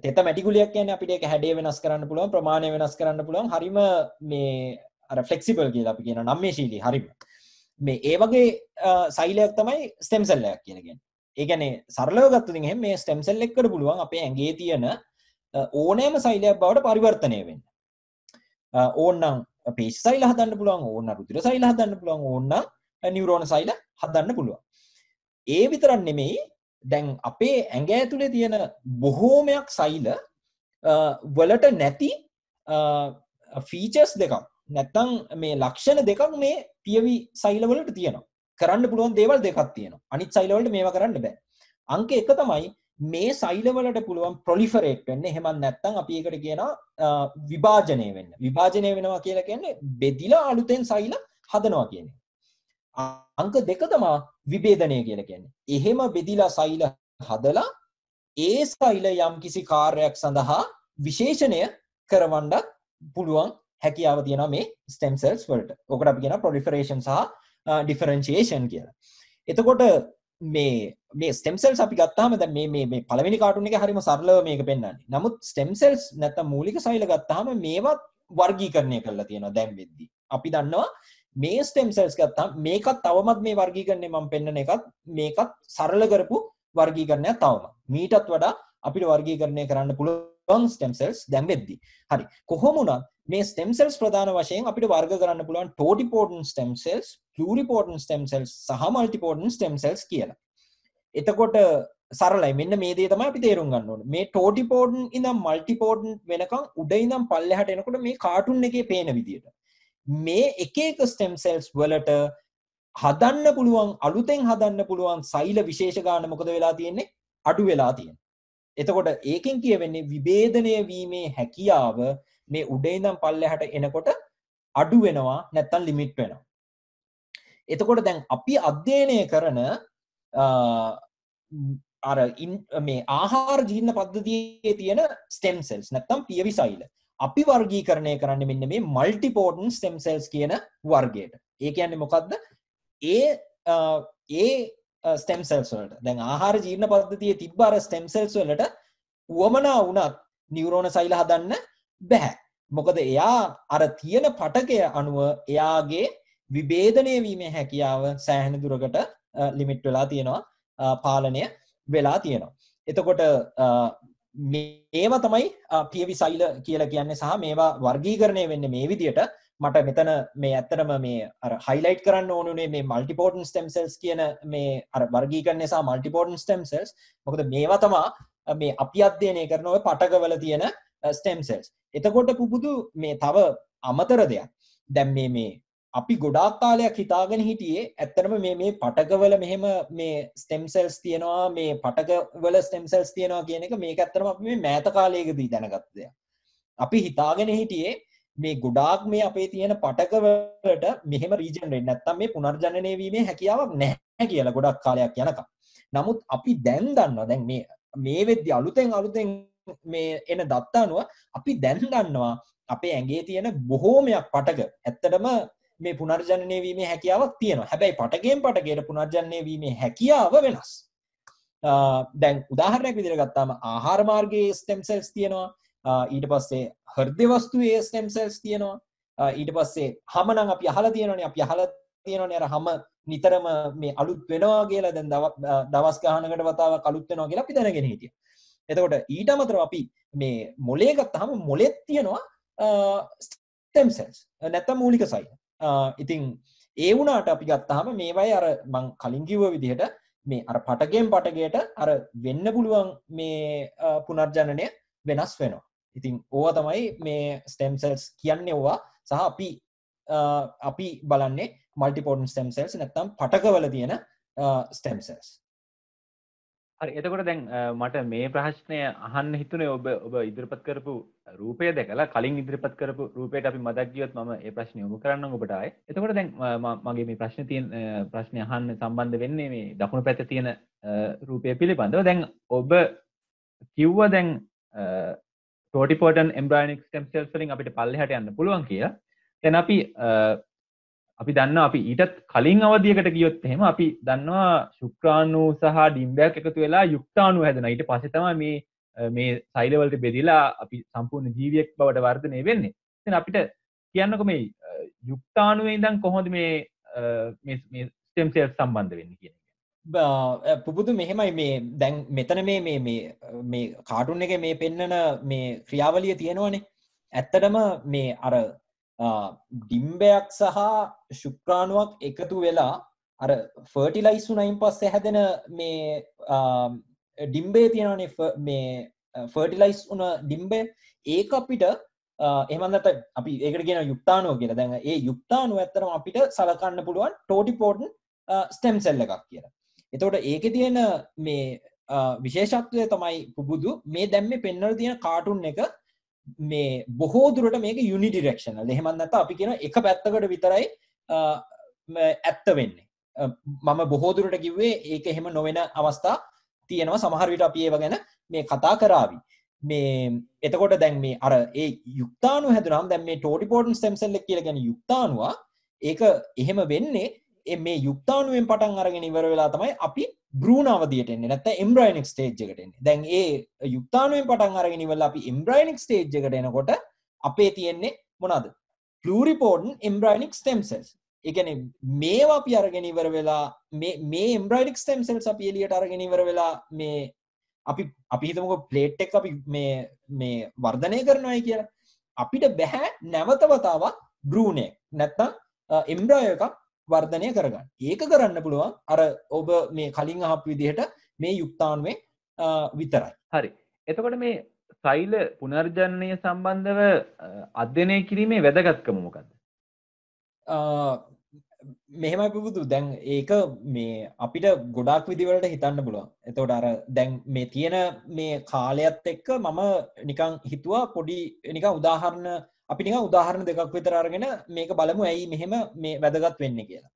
තෙත මැටිකුලියක් කියන්නේ අපිට ඒක හැඩය වෙනස් කරන්න පුළුවන්, ප්‍රමාණය වෙනස් කරන්න පුළුවන්. හරිම මේ අර ෆ්ලෙක්සිබල් කියලා අපි කියන නම්‍යශීලී හරිම. මේ ඒ වගේ සෛලයක් තමයි ස්ටෙම් සෙල් එකක් කියලා කියන්නේ. ඒ කියන්නේ සරලව ගත්තොත් එහෙනම් මේ ස්ටෙම් සෙල් එකකට පුළුවන් අපේ ඇඟේ තියෙන ඕනෑම සෛලයක් බවට පරිවර්තනය වෙන්න. ඕනනම් පේශි සෛල හදන්න පුළුවන්, ඕනනම් රුධිර සෛල හදන්න පුළුවන්, ඕනනම් නියුරෝන සෛල හදන්න පුළුවන්. ඒ විතරක් නෙමෙයි දැන් අපේ ඇඟ ඇතුලේ තියෙන බොහෝමයක් සෛල වලට නැති ෆීචර්ස් දෙකක් නැත්තම් මේ ලක්ෂණ දෙකක් මේ පියවි සෛල වලට තියෙනවා. කරන්න පුළුවන් දේවල් දෙකක් තියෙනවා. අනිත් සෛල වලට මේවා කරන්න බෑ. අංක 1 තමයි මේ සෛල වලට පුළුවන් ප්‍රොලිෆරේට් වෙන්න. එහෙම නැත්නම් අපි ඒකට කියනවා විභාජනය වෙන්න. විභාජනය වෙනවා කියලා කියන්නේ බෙදිලා අලුතෙන් සෛල හදනවා කියන එක. අංක 2 තමයි විභේදනය කියලා කියන්නේ. එහෙම බෙදිලා සෛල හදලා ඒ සෛල යම්කිසි කාර්යයක් සඳහා විශේෂණය කරවන්නත් පුළුවන් හැකියාව තියෙනවා මේ ස්ටෙම් සෙල්ස් වලට. ඔකට අපි කියනවා ප්‍රොලිෆරේෂන් සහ ඩිෆරෙන්ෂියේෂන් කියලා. එතකොට මේ ස්ටෙම් සෙල්ස් අපි ගත්තාම දැන් මේ පළවෙනි කාටුන් එකේ හරිම සරලව මේක පෙන්නන්නේ. නමුත් ස්ටෙම් සෙල්ස් නැත්නම් මූලික සෛල ගත්තාම මේවත් වර්ගීකරණය කරලා තියෙනවා දැන් වෙද්දී. අපි දන්නවා මේ ස්ටෙම් සෙල්ස් ගත්තාම මේකත් තවමත් මේ වර්ගීකරණය මම පෙන්නන එකත් මේකත් සරල කරපු වර්ගීකරණයක් තවම. මීටත් වඩා අපිට වර්ගීකරණය කරන්න පුළුවන් ස්ටෙම් සෙල්ස් දැන් වෙද්දී. හරි. කොහොම වුණත් මේ ස්ටෙම් සෙල්ස් ප්‍රධාන වශයෙන් අපිට වර්ග කරන්න පුළුවන් ටෝටිපෝටන්ට් ස්ටෙම් සෙල්ස්, ප්ලූරිපෝටන්ට් ස්ටෙම් සෙල්ස් සහ මල්ටිපෝටන්ට් ස්ටෙම් සෙල්ස් කියලා. එතකොට සරලයි. මෙන්න මේ දේ තමයි අපි තේරුම් ගන්න ඕනේ. මේ ටෝටිපෝටන්ට් ඉඳන් මල්ටිපෝටන්ට් වෙනකන් උඩ ඉඳන් පල්ලෙහාට එනකොට මේ කාටුන් එකේ පේන විදියට මේ එක එක ස්ටෙම් සෙල්ස් වලට හදන්න පුළුවන් අලුතෙන් හදන්න පුළුවන් සෛල විශේෂ ගාන මොකද වෙලා තියෙන්නේ? අඩු වෙලා තියෙනවා. එතකොට ඒකෙන් කියවෙන්නේ විභේදනය වීමේ හැකියාව මේ උඩ ඉඳන් පල්ලෙහාට එනකොට අඩු වෙනවා නැත්තම් ලිමිට් වෙනවා. එතකොට දැන් අපි අධ්‍යයනය කරන අර මේ ආහාර ජීර්ණ පද්ධතියේ තියෙන ස්ටෙම් සෙල්ස් නැත්තම් පියවි සෛල අපි වර්ගීකරණය කරන්නේ මෙන්න මේ මල්ටිපෝටන්ට් ස්ටෙම් සෙල්ස් කියන වර්ගයට. ඒ කියන්නේ මොකද්ද? ඒ ස්ටෙම් සෙල්ස් වලට දැන් ආහාර ජීර්ණ පද්ධතියේ තිබ්බ අර ස්ටෙම් සෙල්ස් වලට උවමනා වුණත් නියුරෝන සෛල හදන්න බෑ. මොකද එයා අර තියෙන පටකය අනුව එයාගේ විභේදනය වීමේ හැකියාව සෑහෙන දුරකට ලිමිට් වෙලා තියෙනවා, පාලනය වෙලා තියෙනවා. එතකොට මේවා තමයි පියවි සෛල කියලා කියන්නේ සහ මේවා වර්ගීකරණය වෙන්නේ මේ විදියට. මට මෙතන මේ ඇත්තටම මේ අර highlight කරන්න ඕනුනේ මේ multipotent stem cells කියන මේ අර වර්ගීකරණය සහ multipotent stem cells. මොකද මේවා තමයි මේ අපි අධ්‍යයනය කරන ඔය පටකවල තියෙන stem cells. එතකොට පුබුදු මේ තව අමතර දෙයක්. දැන් මේ අපි ගොඩාක් කාලයක් හිතාගෙන හිටියේ ඇත්තටම මේ පටකවල මෙහෙම මේ stem cells තියෙනවා, මේ පටකවල stem cells තියෙනවා කියන එක මේක ඇත්තටම අපි මේ මෑත කාලයකදී දැනගත්ත දෙයක්. අපි හිතාගෙන හිටියේ මේ ගොඩාක් මේ අපේ තියෙන පටකවලට මෙහෙම රීජනරේට් නැත්තම් මේ පුනර්ජනනය වීමේ හැකියාවක් නැහැ කියලා ගොඩක් කාලයක් යනකම්. නමුත් අපි දැන් දන්නවා දැන් මේ වෙද්දී අලුතෙන් මේ එන දත්ත අනුව අපි දැන් දන්නවා අපේ ඇඟේ තියෙන බොහෝමයක් පටක ඇත්තටම මේ පුනර්ජනනය වීමේ හැකියාවක් තියෙනවා. හැබැයි පටකයෙන් පටකයට පුනර්ජනනය වීමේ හැකියාව වෙනස්. දැන් උදාහරණයක් විදිහට ගත්තාම ආහාර මාර්ගයේ ස්ටෙම් සෙල්ස් තියෙනවා. ඊට පස්සේ හෘද වස්තුවේ ස්ටෙම් සෙල්ස් තියෙනවා. ඊට පස්සේ හැම නම් අපි අහලා තියෙනවනේ අර හැම නිතරම මේ අලුත් වෙනවා කියලා දැන් දවස් ගානකට වතාවක් අලුත් වෙනවා කියලා අපි දැනගෙන හිටියා. එතකොට ඊට අමතරව අපි මේ මොලේ ගත්තාම මොලෙත් තියෙනවා ස්ටෙම් සෙල්ස් නැත්නම් මූලික සෛල. ඉතින් ඒ වුණාට අපි ගත්තාම මේවයි අර මං කලින් කිව්ව විදිහට මේ අර පටකයෙන් පටකයට අර වෙන්න පුළුවන් මේ පුනර්ජනනය වෙනස් වෙනවා. ඉතින් ඕවා තමයි මේ ස්ටෙම් සෙල්ස් කියන්නේ ඕවා සහ අපි බලන්නේ මල්ටිපොටන්ට් ස්ටෙම් සෙල්ස් නැත්නම් පටකවල තියෙන ස්ටෙම් සෙල්ස්. හරි. එතකොට දැන් මට මේ ප්‍රශ්නය අහන්න හිතුනේ ඔබ ඉදිරිපත් කරපු රූපය දැකලා කලින් ඉදිරිපත් කරපු රූපයට අපි මතක් ගියොත් මම ඒ ප්‍රශ්නේ යොමු කරන්නම් ඔබට ආයේ. එතකොට දැන් මගේ මේ ප්‍රශ්නේ අහන්න සම්බන්ධ වෙන්නේ මේ දකුණු පැත්තේ තියෙන රූපය පිළිබඳව. දැන් ඔබ කිව්වා දැන් totipotent embryonic stem cells වලින් අපිට පල්ලෙහාට යන්න පුළුවන් කියලා. දැන් අපි දන්නවා අපි ඊටත් කලින් අවධියකට ගියොත් එහෙම අපි දන්නවා ශුක්‍රාණු සහ ඩිම්බයක් එකතු වෙලා යුක්තාණු හැදෙනවා. ඊට පස්සේ තමයි මේ මේ සෛලවලට බෙදිලා අපි සම්පූර්ණ ජීවියෙක් බවට වර්ධනය වෙන්නේ. ඉතින් අපිට කියන්නකො මේ යුක්තාණුවේ ඉඳන් කොහොමද මේ ස්ටෙම් සෙල්ස් සම්බන්ධ වෙන්නේ කියන එක. පුබුදු මෙහෙමයි මේ දැන් මෙතන මේ කාටුන් එක මේ පෙන්නන මේ ක්‍රියාවලිය තියෙනවනේ. ඇත්තටම මේ අර ඩිම්බයක් සහ ශුක්‍රාණුවක් එකතු වෙලා අර ෆර්ටිලයිස් වුණයින් පස්සේ හැදෙන මේ ඩිම්බේ තියෙනවනේ මේ ෆර්ටිලයිස් වුණ ඩිම්බය ඒක අපිට එහෙමත් අපි ඒකට කියන යුක්තාණුව කියලා. දැන් ඒ යුක්තාණුව ඇත්තටම අපිට සලකන්න පුළුවන් ටෝටිපෝටන් ස්ටෙම් සෙල් එකක් කියලා. එතකොට ඒකේ තියෙන මේ විශේෂත්වය තමයි පුබුදු මේ දැන් මේ පෙන්වලා තියෙන කාටුන් එක මේ බොහෝ දුරට මේක යුනිඩිරෙක්ෂනල්. එහෙමත් නැත්නම් අපි කියන එක පැත්තකට විතරයි ඇත්ත වෙන්නේ. මම බොහෝ දුරට කිව්වේ ඒක එහෙම නොවන අවස්ථා තියෙනවා. සමහර විට අපි ඒව ගැන මේ කතා කරાવી. මේ එතකොට දැන් මේ අර ඒ යුක්තාණු හැදුනම දැන් මේ ටෝටිපෝටන් ස්ටෙම් සෙල් එක කියලා කියන යුක්තාණුව ඒක එහෙම වෙන්නේ මේ යුක්තාණුවෙන් පටන් අරගෙන ඉවර වෙලා තමයි අපි භ්‍රූණ අවධියට එන්නේ. නැත්නම් එම්බ්‍රයොනික් ස්ටේජ් එකට එන්නේ. දැන් ඒ යුක්තාණුවෙන් පටන් අරගෙන ඉවරලා අපි එම්බ්‍රයොනික් ස්ටේජ් එකට එනකොට අපේ තියෙන්නේ මොනවාද? ප්ලූරිපෝටන් එම්බ්‍රයොනික් ස්ටෙම් සෙල්ස්. ඒ කියන්නේ මේවා අපි අරගෙන ඉවර වෙලා මේ එම්බ්‍රයොනික් ස්ටෙම් සෙල්ස් අපි එළියට අරගෙන ඉවර වෙලා මේ අපි හිතමුකෝ ප්ලේට් එක අපි මේ වර්ධනය කරනවායි කියලා. අපිට බෑ නැවත වතාවක් භ්‍රූණයක් නැත්නම් එම්බ්‍රයෝ එකක් වර්ධනය කරගන්න. ඒක කරන්න පුළුවන් අර ඔබ මේ කලින් අහපු විදිහට මේ යුක්තාණුවේ විතරයි. හරි. එතකොට මේ සෛල පුනර්ජනනය සම්බන්ධව අධ්‍යයනය කිරීමේ වැදගත්කම මොකක්ද? මෙහෙමයි පුබුදු දැන් ඒක මේ අපිට ගොඩාක් විදිවලට හිතන්න පුළුවන්. එතකොට අර දැන් මේ තියෙන මේ කාලයත් එක්ක මම නිකන් හිතුවා පොඩි නිකන් උදාහරණ අපි නිකන් උදාහරණ දෙකක් විතර අරගෙන මේක බලමු ඇයි මෙහෙම මේ වැදගත් වෙන්නේ කියලා.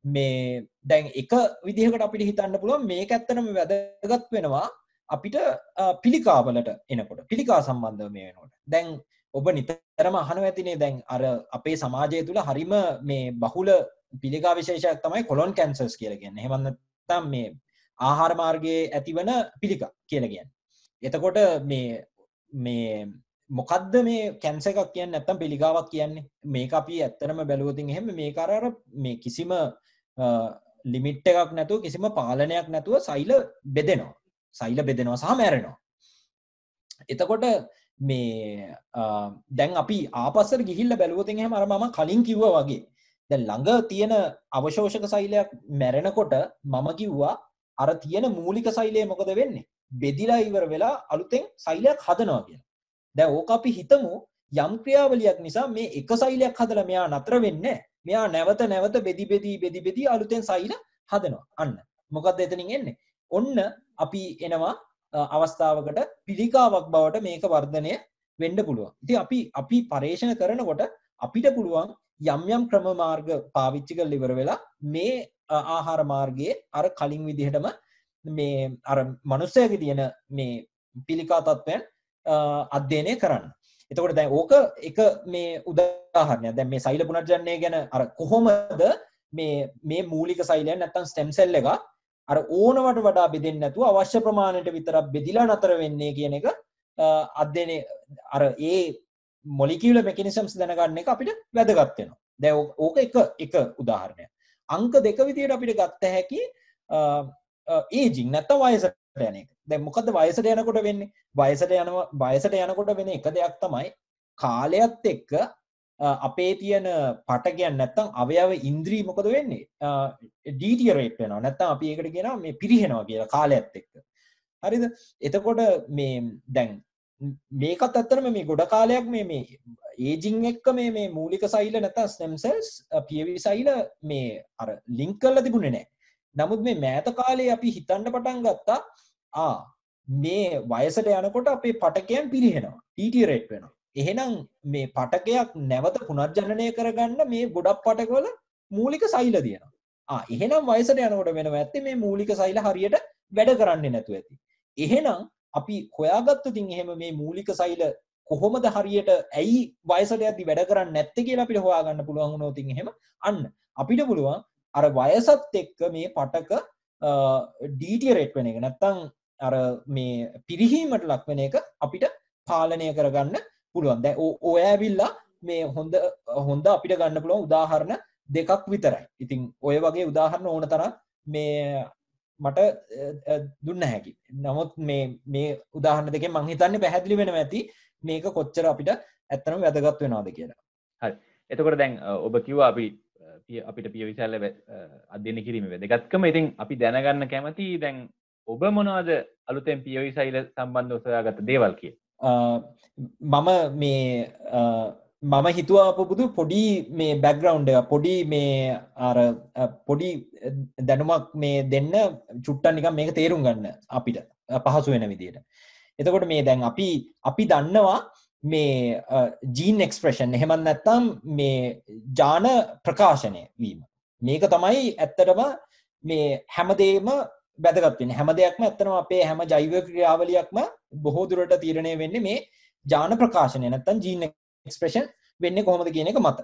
මේ දැන් එක විදිහකට අපිට හිතන්න පුළුවන් මේක ඇත්තටම වැදගත් වෙනවා අපිට පිළිකාවලට එනකොට. පිළිකා සම්බන්ධව මේ වෙනකොට. දැන් ඔබ නිතරම අහනවා ඇතිනේ දැන් අර අපේ සමාජය තුළ හරිම මේ බහුල පිළිකා විශේෂයක් තමයි කොලොන් කැන්සර්ස් කියලා කියන්නේ. එහෙම නැත්නම් මේ ආහාර මාර්ගයේ ඇතිවන පිළිකා කියලා කියන්නේ. එතකොට මේ මොකද්ද මේ කැන්සර් එකක් කියන්නේ නැත්නම් පිළිකාවක් කියන්නේ? මේක අපි ඇත්තටම බැලුවොත් එහෙම මේක අර මේ කිසිම ලිමිට් එකක් නැතුව කිසිම පාලනයක් නැතුව සෛල බෙදෙනවා. සෛල බෙදෙනවා සහ මැරෙනවා. එතකොට මේ දැන් අපි ආපස්සට ගිහිල්ලා බැලුවොත් එහෙම අර මම කලින් කිව්වා වගේ දැන් ළඟ තියෙන අවශෝෂක සෛලයක් මැරෙනකොට මම කිව්වා අර තියෙන මූලික සෛලය මොකද වෙන්නේ? බෙදිලා ඉවර වෙලා අලුතෙන් සෛලයක් හදනවා කියලා. දැන් ඕක අපි හිතමු යම් ක්‍රියාවලියක් නිසා මේ එක සෛලයක් හදලා මෙයා නතර වෙන්නේ නැහැ. මෙයා නැවත බෙදි අලුතෙන් සෛල හදනවා. අන්න. මොකද්ද එතනින් එන්නේ? ඔන්න අපි එනවා අවස්ථාවකට පිළිකාවක් බවට මේක වර්ධනය වෙන්න පුළුවන්. ඉතින් අපි පරීක්ෂණ කරනකොට අපිට පුළුවන් යම් ක්‍රම මාර්ග පාවිච්චි කරලා ඉවර වෙලා මේ ආහාර මාර්ගයේ අර කලින් විදිහටම මේ අර මනුස්සයෙකුගේ තියෙන මේ පිළිකා තත්ත්වයන් අධ්‍යයනය කරන්න. එතකොට දැන් ඕක එක මේ උදාහරණයක්. දැන් මේ සෛල පුනර්ජනනය ගැන අර කොහොමද මේ මූලික සෛලයන් නැත්තම් ස්ටෙම් සෙල් එක අර ඕනවට වඩා බෙදෙන්නේ නැතුව අවශ්‍ය ප්‍රමාණයට විතරක් බෙදිලා නතර වෙන්නේ කියන එක අධ්‍යයනය අර ඒ මොලිකියුලර් මෙකැනිසම්ස් දැනගන්න එක අපිට වැදගත් වෙනවා. දැන් ඕක එක උදාහරණයක්. අංක දෙක විදියට අපිට ගත්ත හැකි ඒජින් නැත්තම් වයසට යන එක. දැන් මොකද්ද වයසට යනකොට වෙන්නේ? වයසට යනකොට වෙන එක දෙයක් තමයි කාලයත් එක්ක අපේ තියෙන පටකයන් නැත්තම් අවයව ඉන්ද්‍රී මොකද වෙන්නේ? ඩීටියරේට් වෙනවා. නැත්තම් අපි ඒකට කියනවා මේ පිරිහෙනවා කියලා කාලයත් එක්ක. හරිද? එතකොට මේ දැන් මේකත් ඇත්තටම මේ ගොඩ කාලයක් මේ ඒජින් එක්ක මේ මූලික සෛල නැත්තම් ස්ටෙම් සෙල්ස් පියවි සෛල මේ අර ලින්ක් කරලා තිබුණේ නැහැ. නමුත් මේ මෑත කාලේ අපි හිතන්න පටන් ගත්තා මේ වයසට යනකොට අපේ පටකයන් පිරිහෙනවා. ඩීටියරේට් වෙනවා. එහෙනම් මේ පටකයක් නැවත පුනර්ජනනය කරගන්න මේ ගොඩක් පටකවල මූලික සෛල තියෙනවා. එහෙනම් වයසට යනකොට වෙනවා ඇත්තේ මේ මූලික සෛල හරියට වැඩ කරන්නේ නැතුව ඇති. එහෙනම් අපි හොයාගත්ත තින් එහෙම මේ මූලික සෛල කොහොමද හරියට ඇයි වයසට යද්දි වැඩ කරන්නේ නැත්තේ කියලා අපිට හොයාගන්න පුළුවන් වුණොත් එහෙම අන්න අපිට පුළුවන් අර වයසත් එක්ක මේ පටක ඩීටියරේට් වෙන එක නැත්තම් අර මේ පිරිහීමට ලක් වෙන එක අපිට පාලනය කරගන්න පුළුවන්. දැන් ඔය ඇවිල්ලා මේ හොඳ අපිට ගන්න පුළුවන් උදාහරණ දෙකක් විතරයි. ඉතින් ඔය වගේ උදාහරණ ඕන තරම් මේ මට දුන්න හැකි. නමුත් මේ උදාහරණ දෙකෙන් මම හිතන්නේ පැහැදිලි වෙනවා ඇති මේක කොච්චර අපිට ඇත්තටම වැදගත් වෙනවද කියලා. හරි. එතකොට දැන් ඔබ කිව්වා අපිට පිය විශාල අධ්‍යයනය කිරීමේ වැදගත්කම. ඉතින් අපි දැනගන්න කැමති දැන් ඔබ මොනවද අලුතෙන් පිය විශාල සම්බන්ධව සොයාගත්ත දේවල් මම හිතුවා පුබුදු පොඩි මේ බෑග්ග්‍රවුන්ඩ් එක පොඩි මේ අර පොඩි දැනුමක් මේ දෙන්න චුට්ටක් නිකන් මේක තේරුම් ගන්න අපිට පහසු වෙන විදියට. එතකොට මේ දැන් අපි දන්නවා මේ ජීන් එක්ස්ප්‍රෙෂන් එහෙම නැත්නම් මේ ජාන ප්‍රකාශනය වීම. මේක තමයි ඇත්තටම මේ හැමදේම වැදගත් වෙන්නේ. හැම දෙයක්ම ඇත්තටම අපේ හැම ජෛව ක්‍රියාවලියක්ම බොහෝ දුරට තීරණය වෙන්නේ මේ ජාන ප්‍රකාශනය නැත්නම් ජීන් එක්ස්ප්‍රෙෂන් වෙන්නේ කොහොමද කියන එක මත.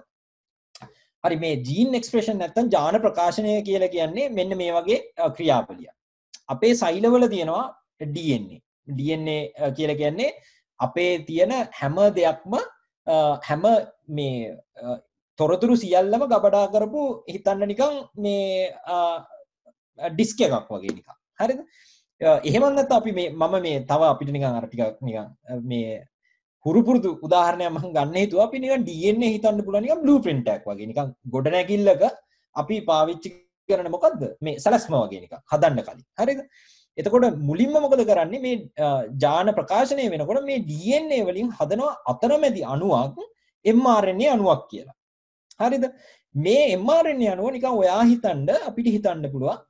හරි මේ ජීන් එක්ස්ප්‍රෙෂන් නැත්නම් ජාන ප්‍රකාශනය කියලා කියන්නේ මෙන්න මේ වගේ ක්‍රියාවලියක්. අපේ සෛලවල තියෙනවා DNA. DNA කියලා කියන්නේ අපේ තියෙන හැම දෙයක්ම හැම මේ තොරතුරු සියල්ලම ගබඩා කරපු හිතන්න නිකන් මේ ඩිස්ක් එකක් වගේ නිකන්. හරිද? එහෙම නැත්නම් අපි මම මේ තව අපිට නිකන් අර ටිකක් නිකන් මේ හුරුපුරුදු උදාහරණයක් මම ගන්න හිතුවා. අපි නිකන් DNA හිතන්න පුළුවන් නිකන් බ්ලූප්‍රින්ට් එකක් වගේ. නිකන් ගොඩනැගිල්ලක අපි පාවිච්චි කරන මොකද්ද? මේ සැලැස්ම වගේ නිකන් හදන්න කලින්. හරිද? එතකොට මුලින්ම මොකද කරන්නේ මේ ජාන ප්‍රකාශනය වෙනකොට මේ DNA වලින් හදනවා අතරමැදි අණුවක් mRNA අණුවක් කියලා. හරිද? මේ mRNA අණුව නිකන් ඔයා හිතන්න අපිට හිතන්න පුළුවන්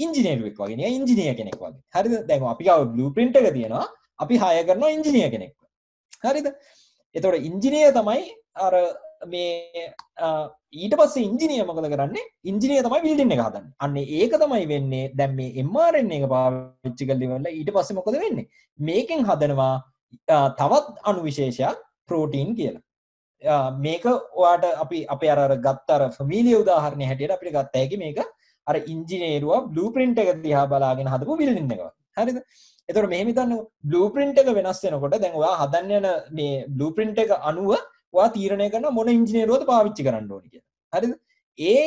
ඉංජිනේරුවෙක් වගේ නේ ඉංජිනේර කෙනෙක් වගේ. හරිද? දැන් අපි ගාව බ්ලූප්‍රින්ට් එක තියෙනවා. අපි හයර් කරනවා ඉංජිනේර කෙනෙක්. හරිද? එතකොට ඉංජිනේර තමයි අර මේ ඊට පස්සේ ඉංජිනේර මොකද කරන්නේ? ඉංජිනේර තමයි බිල්ඩින් එක හදන්නේ. අන්න ඒක තමයි වෙන්නේ. දැන් මේ mRNA එක පාවිච්චි කරලා ඉවරලා ඊට පස්සේ මොකද වෙන්නේ? මේකෙන් හදනවා තවත් අණු විශේෂයක් ප්‍රෝටීන් කියලා. මේක ඔයාට අපි අපේ අර ගත්ත අර ෆැමිලිය උදාහරණය හැටියට අපිට ගත්ත හැකි මේක අර ඉංජිනේරුවා බ්ලූප්‍රින්ට් එක දිහා බලාගෙන හදපු බිල්ඩින් එක. හරිද? එතකොට මෙහෙම හිතන්නකෝ බ්ලූප්‍රින්ට් එක වෙනස් වෙනකොට දැන් ඔයා හදන්න යන මේ බ්ලූප්‍රින්ට් එක අනුව ඔයා තීරණය කරනවා මොන ඉංජිනේරුවද පාවිච්චි කරන්න ඕනේ කියලා. හරිද? ඒ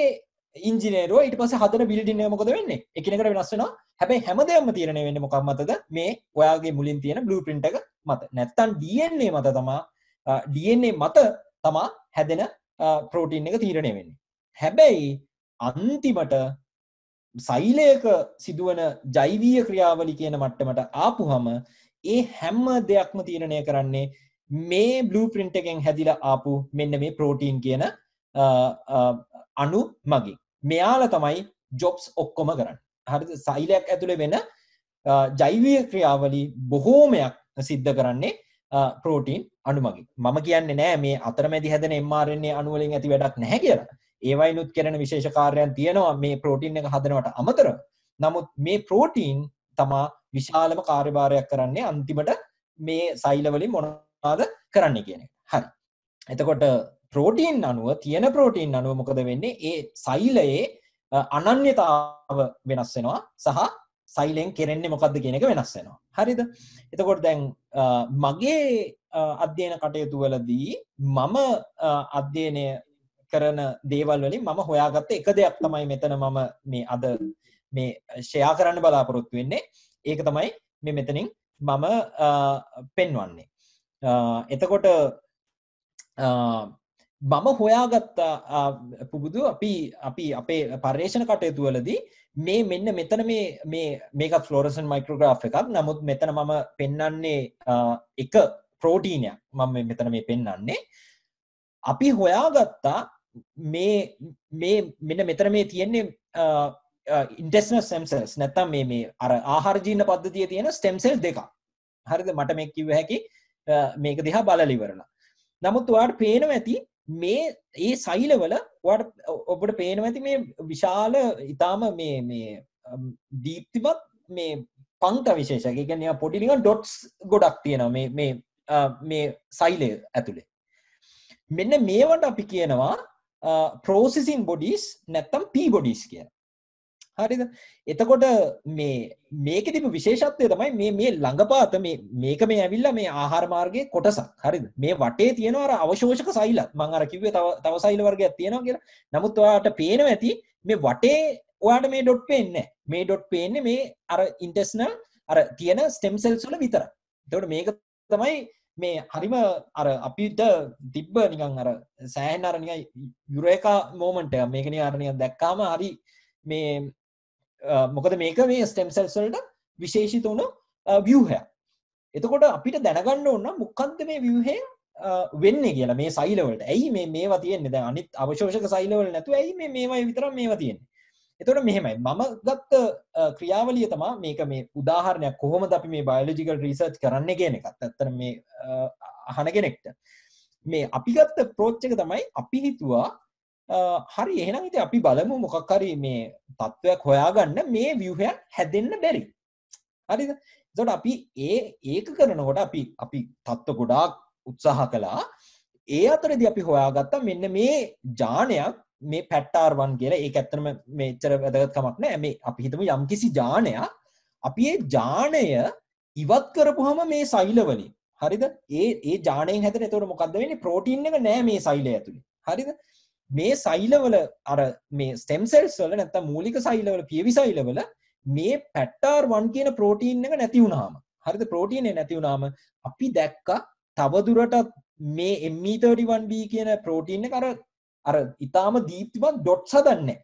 ඉංජිනේරුවා ඊට පස්සේ හදන බිල්ඩින් එක මොකද වෙන්නේ? එකිනෙකට වෙනස් වෙනවා. හැබැයි හැමදේම තීරණය වෙන්නේ මොකක් මතද? මේ ඔයාගේ මුලින් තියෙන බ්ලූප්‍රින්ට් එක මත. නැත්තම් DNA මත තමයි DNA මත තමා හැදෙන ප්‍රෝටීන් එක තීරණය වෙන්නේ. හැබැයි අන්තිමට සෛලයක සිදුවන ජෛවීය ක්‍රියාවලි කියන මට්ටමට ආපුහම ඒ හැම දෙයක්ම තීරණය කරන්නේ මේ බ්ලූප්‍රින්ට් එකෙන් හැදිලා ආපු මෙන්න මේ ප්‍රෝටීන් කියන අණු මගින්. මෙයාලා තමයි ජොබ්ස් ඔක්කොම කරන්නේ. හරිද? සෛලයක් ඇතුලේ වෙන ජෛවීය ක්‍රියාවලි බොහෝමයක් සිද්ධ කරන්නේ ප්‍රෝටීන් අණු මගින්. මම කියන්නේ නෑ මේ අතරමැදි හැදෙන mRNA අණු වලින් ඇති වැඩක් නැහැ කියලා. ඒවයිනුත් කරන විශේෂ කාර්යයන් තියෙනවා මේ ප්‍රෝටීන් එක හදනවට අමතරව. නමුත් මේ ප්‍රෝටීන් තමා විශාලම කාර්යභාරයක් කරන්නේ අන්තිමට මේ සෛල වලින් මොනවද කරන්නේ කියන එක. හරි. එතකොට ප්‍රෝටීන් අණුව තියෙන ප්‍රෝටීන් අණුව මොකද වෙන්නේ? ඒ සෛලයේ අනන්‍යතාව වෙනස් වෙනවා සහ සෛලෙන් කෙරෙන්නේ මොකද්ද කියන එක වෙනස් වෙනවා. හරිද? එතකොට දැන් මගේ අධ්‍යයන කටයුතු වලදී මම අධ්‍යයනය කරන දේවල් වලින් මම හොයාගත්ත එක දෙයක් තමයි මෙතන මම මේ අද මේ ෂෙයා කරන්න බලාපොරොත්තු වෙන්නේ. ඒක තමයි මේ මෙතනින් මම පෙන්වන්නේ. එතකොට මම හොයාගත්ත පුබුදු අපි අපේ පර්යේෂණ කටයුතු වලදී මේ මෙන්න මෙතන මේක ෆ්ලෝරසන්ට් මයික්‍රෝග්‍රාෆ් එකක්. නමුත් මෙතන මම පෙන්වන්නේ එක ප්‍රෝටීනයක්. මම මෙතන මේ පෙන්වන්නේ අපි හොයාගත්තා මේ මෙන්න මෙතන මේ තියෙන්නේ intestinal stem cells නැත්නම් මේ අර ආහාර ජීර්ණ පද්ධතියේ තියෙන stem cell දෙකක්. හරිද? මට මේක කිව්ව හැකි මේක දිහා බලලා ඉවරලා. නමුත් ඔයාලට පේනවා ඇති මේ සෛලවල ඔබට පේනවා ඇති මේ විශාල ඊටාම මේ දීප්තිමත් මේ පංක්ත විශේෂයක්. ඒ කියන්නේ පොඩි නිකන් ඩොට්ස් ගොඩක් තියෙනවා මේ සෛලය ඇතුලේ. මෙන්න මේවට අපි කියනවා processing bodies නැත්නම් P bodies කියලා. හරිද? එතකොට මේකෙදි විශේෂත්වය තමයි මේ ළඟපාත මේක මේ ඇවිල්ලා මේ ආහාර මාර්ගයේ කොටසක්. හරිද? මේ වටේ තියෙනවා අර අවශෝෂක සෛලත්. මම අර කිව්වේ තව සෛල වර්ගයක් තියෙනවා කියලා. නමුත් ඔයාලට පේනවා ඇති මේ වටේ ඔයාලට මේ ඩොට් පේන්නේ නැහැ. මේ ඩොට් පේන්නේ මේ අර ඉන්ටෙස්ටිනල් අර තියෙන ස්ටෙම් සෙල්ස් වල විතරයි. එතකොට මේක තමයි මේ හරිම අර අපිට තිබ්බ නිකන් අර සෑහෙන අර නිකන් යුරේකා මොමන්ට් එක. මේක නිකන් අර නිකන් දැක්කාම හරි මේ මොකද මේක මේ ස්ටෙම් සෙල්ස් වලට විශේෂිත වුණු ව්‍යුහයක්. එතකොට අපිට දැනගන්න ඕන මොකක්ද මේ ව්‍යුහය වෙන්නේ කියලා මේ සෛල වලට. ඇයි මේවා තියෙන්නේ? දැන් අනිත් අවශෝෂක සෛල වල නැතුව ඇයි මේවා විතරක් මේවා තියෙන්නේ? එතකොට මෙහෙමයි. මම ගත්ත ක්‍රියාවලිය තමයි මේක මේ උදාහරණයක් කොහොමද අපි මේ බයොලොජිකල් රිසර්ච් කරන්නේ කියන එකත්. ඇත්තට මේ අහන කෙනෙක්ට මේ අපි ගත්ත අප්‍රෝච් එක තමයි අපි හිතුවා හරි එහෙනම් ඉතින් අපි බලමු මොකක් හරි මේ තත්වයක් හොයාගන්න මේ ව්‍යුහයක් හැදෙන්න බැරි. හරිද? එතකොට අපි ඒක කරනකොට අපි තත්ත්ව ගොඩාක් උත්සාහ කළා. ඒ අතරදී අපි හොයාගත්තා මෙන්න මේ ජානයක් මේ පැට්ටාර්1 කියලා. ඒක ඇත්තටම මෙච්චර වැදගත් කමක් නෑ. මේ අපි හිතමු යම්කිසි ජානයක් අපි ඒ ජානය ඉවත් කරපුවම මේ සෛල වලින් හරිද? ඒ ජානයෙන් හැදෙන එතකොට මොකද්ද වෙන්නේ? ප්‍රෝටීන් එක නෑ මේ සෛලය ඇතුලේ. හරිද? මේ සෛලවල අර මේ ස්ටෙම් සෙල්ස් වල නැත්නම් මූලික සෛලවල පියවි සෛලවල මේ පැට්ටාර්1 කියන ප්‍රෝටීන් එක නැති වුණාම හරිද? ප්‍රෝටීන් එක නැති වුණාම අපි දැක්කා තවදුරටත් මේ ME31B කියන ප්‍රෝටීන් එක අර ඊටාම දීප්තිමත් ඩොට්ස් හදන්නේ.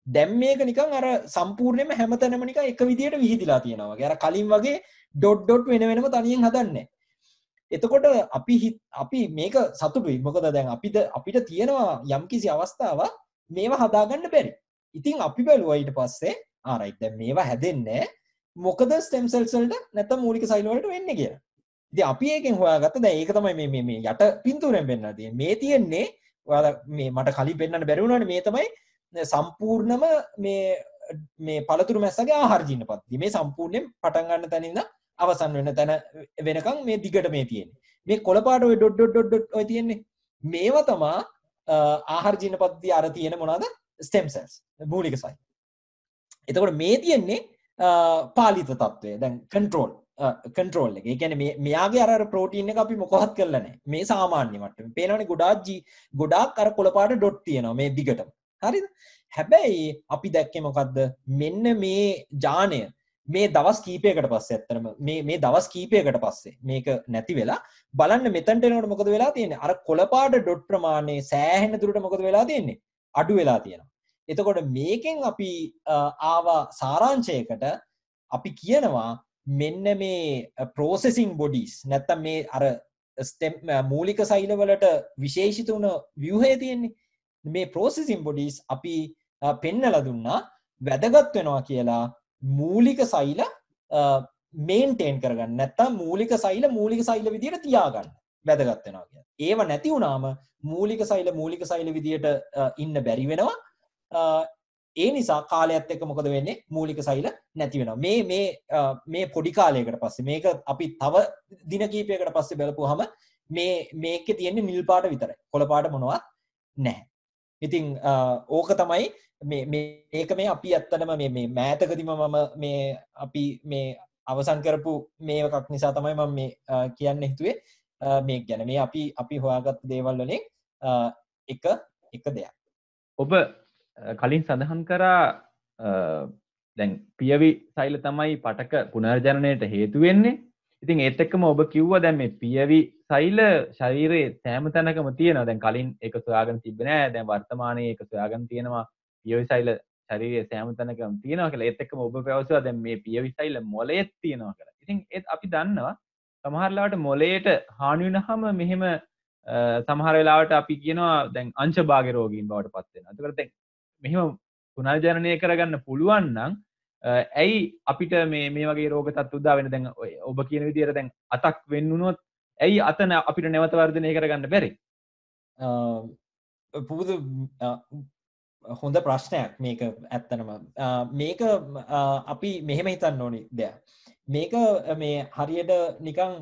දැන් මේක නිකන් අර සම්පූර්ණයෙන්ම හැමතැනම නිකන් එක විදියට විහිදිලා තියෙනවා වගේ. අර කලින් වගේ ඩොට් වෙන වෙනම තනියෙන් හදන්නේ. එතකොට අපි මේක සතුටුයි. මොකද දැන් අපිට තියෙනවා යම්කිසි අවස්ථාවක් මේවා හදාගන්න බැරි. ඉතින් අපි බැලුවා ඊට පස්සේ රයිට් දැන් මේවා හැදෙන්නේ මොකද ස්ටෙම් සෙල්ස් වලට නැත්නම් මූලික සෛල වලට වෙන්නේ කියලා. ඉතින් අපි ඒකෙන් හොයාගත්ත දැන් ඒක තමයි මේ යට පින්තූරෙන් පෙන්නලා තියෙන්නේ. මේ තියෙන්නේ ඔයාලා මේ මට කලින් පෙන්නන්න බැරි වුණානේ මේ තමයි සම්පූර්ණම මේ පළතුරු මැස්සගේ ආහාර ජීන පද්ධතිය. මේ සම්පූර්ණයෙන් පටන් ගන්න තැන ඉඳන් අවසන් වෙන තැන වෙනකන් මේ දිගට මේ තියෙන්නේ. මේ කොළ පාට ඔය ඩොට් ඔය තියෙන්නේ. මේවා තමයි ආහාර ජීන පද්ධතිය අර තියෙන මොනවාද? Stem cells. මූලික සෛල. එතකොට මේ තියෙන්නේ පාලිත තත්ත්වය. දැන් කන්ට්‍රෝල් එක. ඒ කියන්නේ මෙයාගේ අර ප්‍රෝටීන් එක අපි මොකවත් කරලා නැහැ. මේ සාමාන්‍ය මට්ටමේ. පේනවනේ ගොඩාක් අර කොළ පාට ඩොට් තියෙනවා මේ දිගටම. හරිද? හැබැයි අපි දැක්කේ මොකද්ද? මෙන්න මේ ජානය මේ දවස් කීපයකට පස්සේ ඇත්තටම මේ දවස් කීපයකට පස්සේ මේක නැති වෙලා බලන්න මෙතනට එනකොට මොකද වෙලා තියෙන්නේ? අර කොළ පාට ඩොට් ප්‍රමාණය සෑහෙන දුරට මොකද වෙලා තියෙන්නේ? අඩු වෙලා තියෙනවා. එතකොට මේකෙන් අපි ආවා සාරාංශයකට අපි කියනවා මෙන්න මේ processing bodies නැත්තම් මේ අර ස්ටෙම් මූලික සෛල වලට විශේෂිත වුණ ව්‍යුහය තියෙන්නේ මේ processing bodies අපි පෙන්නලා දුන්නා වැදගත් වෙනවා කියලා මූලික සෛල මේන්ටේන් කරගන්න නැත්තම් මූලික සෛල විදියට තියාගන්න වැදගත් වෙනවා කියලා. ඒව නැති වුණාම මූලික සෛල විදියට ඉන්න බැරි වෙනවා. ඒ නිසා කාලයත් එක්ක මොකද වෙන්නේ? මූලික සෛල නැති වෙනවා. මේ පොඩි කාලයකට පස්සේ මේක අපි තව දින කිහිපයකට පස්සේ බලපුවාම මේකේ තියෙන්නේ නිල් පාට විතරයි. කොළ පාට මොනවත් නැහැ. ඉතින් ඕක තමයි මේක මේ අපි ඇත්තටම මේ මෑතකදීම මම මේ අපි මේ අවසන් කරපු මේ එකක් නිසා තමයි මම මේ කියන්න හිතුවේ මේක ගැන. මේ අපි හොයාගත්ත දේවල් වලින් එක දෙයක්. ඔබ කලින් සඳහන් කරා දැන් පියවි සෛල තමයි පටක පුනර්ජනනයට හේතු වෙන්නේ. ඉතින් ඒත් එක්කම ඔබ කිව්වා දැන් මේ පියවි සෛල ශරීරයේ සෑම තැනකම තියෙනවා. දැන් කලින් ඒක සොයාගෙන තිබ්බේ නෑ. දැන් වර්තමානයේ ඒක සොයාගෙන තියෙනවා. පියවි සෛල ශරීරයේ සෑම තැනකම තියෙනවා කියලා. ඒත් එක්කම ඔබ පැවසුවා දැන් මේ පියවි සෛල මොළයේත් තියෙනවා කියලා. ඉතින් ඒත් අපි දන්නවා සමහර වෙලාවට මොළයට හානි වෙනහම මෙහෙම සමහර වෙලාවට අපි කියනවා දැන් අංශභාග රෝගීන් බවට පත් වෙනවා. ඒකට දැන් මෙහෙම පුනර්ජනනය කරගන්න පුළුවන් නම් ඇයි අපිට මේ වගේ රෝග තත්ත්ව උදා වෙන දැන් ඔබ කියන විදිහට දැන් අතක් වෙන්නුනොත් ඇයි අතන අපිට නැවත වර්ධනය කරගන්න බැරි? පුබුදු හොඳ ප්‍රශ්නයක් මේක ඇත්තනම. මේක අපි මෙහෙම හිතන්න ඕනි දෙයක්. මේක මේ හරියට නිකන්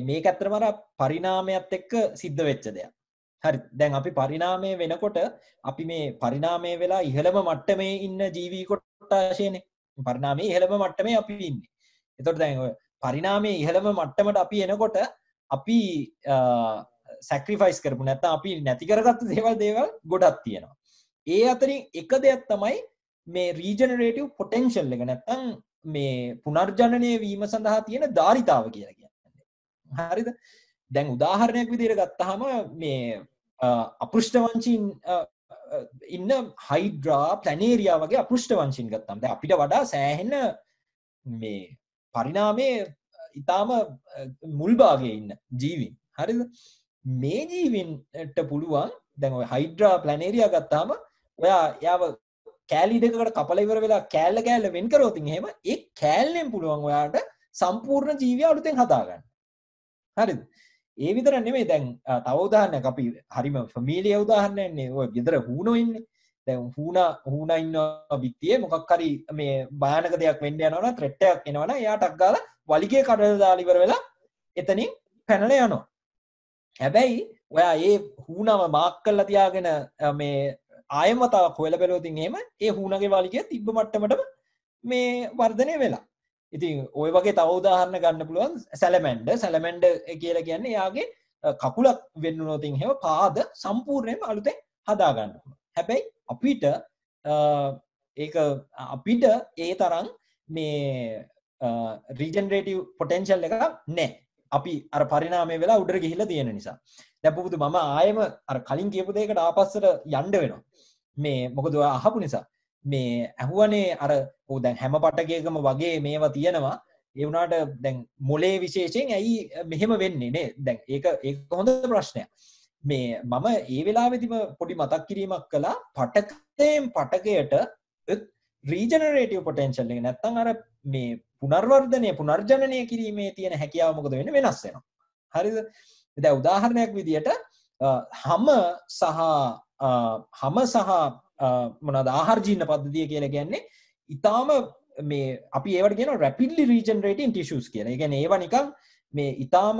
මේක ඇත්තටම අර පරිණාමයත් එක්ක සිද්ධ වෙච්ච දෙයක්. හරි. දැන් අපි පරිණාමය වෙනකොට අපි මේ පරිණාමය වෙලා ඉහළම මට්ටමේ ඉන්න ජීවී කොටස් කොට්ටාශයනේ පරිණාමයේ ඉහළම මට්ටමේ අපි ඉන්නේ. එතකොට දැන් ඔය පරිණාමයේ ඉහළම මට්ටමට අපි එනකොට අපි සැක්‍රිෆයිස් කරපු නැත්නම් අපි නැති කරගත්ත දේවල් ගොඩක් තියෙනවා. ඒ අතරින් එක දෙයක් තමයි මේ රීජනරේටිව් පොටෙන්ෂල් එක නැත්නම් මේ පුනර්ජනනය වීම සඳහා තියෙන ධාරිතාව කියලා කියන්නේ. හරිද? දැන් උදාහරණයක් විදිහට ගත්තාම මේ අපෘෂ්ඨවංශීන් ඉන්න හයිඩ්‍රා ප්ලැනේරියා වගේ අපෘෂ්ඨවංශීන් ගත්තාම දැන් අපිට වඩා සෑහෙන මේ පරිණාමයේ ඊටාම මුල් භාගයේ ඉන්න ජීවීන්. හරිද? මේ ජීවීන්ට පුළුවන් දැන් ඔය හයිඩ්‍රා ප්ලැනේරියා ගත්තාම ඔයා යාව කෑලි දෙකකට කපලා ඉවර වෙලා කෑල්ල වෙන් කරොත් එහෙම ඒ කෑල්ලෙන් පුළුවන් ඔයාට සම්පූර්ණ ජීවිය අලුතෙන් හදාගන්න. හරිද? ඒ විතර නෙමෙයි දැන් තව උදාහරණයක් අපි හරිම ෆැමිලිය උදාහරණයක්නේ ඔය ගෙදර හූනෝ ඉන්නේ. දැන් හූනා ඉන්නවා පිටියේ මොකක් හරි මේ භයානක දෙයක් වෙන්න යනවා නම් ත්‍රෙට් එකක් එනවා නම් එයාට අක් ගාලා වලිගයේ කඩලා දාලා ඉවර වෙලා එතනින් පැනලා යනවා. හැබැයි ඔයා ඒ හූනම මාක් කරලා තියාගෙන මේ ආයමතාවක් හොයලා බැලුවොත් එහෙම ඒ හූනගේ වලිගය තිබ්බ මට්ටමටම මේ වර්ධනය වෙලා. ඉතින් ওই වගේ තව උදාහරණ ගන්න පුළුවන් සැලමැන්ඩර් කියලා කියන්නේ එයාගේ කකුලක් වෙන්නුනොත් එහෙම පාද සම්පූර්ණයෙන්ම අලුතෙන් හදා ගන්න පුළුවන්. හැබැයි අපිට ඒ තරම් මේ රීජනරේටිව් පොටෙන්ෂල් එකක් නැහැ. අපි අර පරිණාමය වෙලා උඩට ගිහිල්ලා තියෙන නිසා. දැන් පුබුදු මම ආයෙම අර කලින් කියපු දෙයකට ආපස්සට යන්න වෙනවා. මේ මොකද ඔයා අහපු නිසා. මේ ඇහුවනේ අර දැන් හැම පටකයකම වගේ මේවා තියෙනවා. ඒ වුණාට දැන් මොලේ විශේෂයෙන් ඇයි මෙහෙම වෙන්නේ නේ? දැන් ඒක හොඳ ප්‍රශ්නයක්. මේ මම ඒ වෙලාවෙදිම පොඩි මතක් කිරීමක් කළා පටකයෙන් පටකයට රීජනරේටිව් පොටෙන්ෂල් එක නැත්තම් අර මේ පුනර්ජනනය කිරීමේ තියෙන හැකියාව මොකද වෙන්නේ වෙනස් වෙනවා. හරිද? දැන් උදාහරණයක් විදියට හම සහ මොනවාද ආහාර ජීර්ණ පද්ධතිය කියලා කියන්නේ ඊටාම මේ අපි ඒවට කියනවා rapidly regenerating tissues කියලා. ඒ කියන්නේ ඒවා නිකන් මේ ඊටාම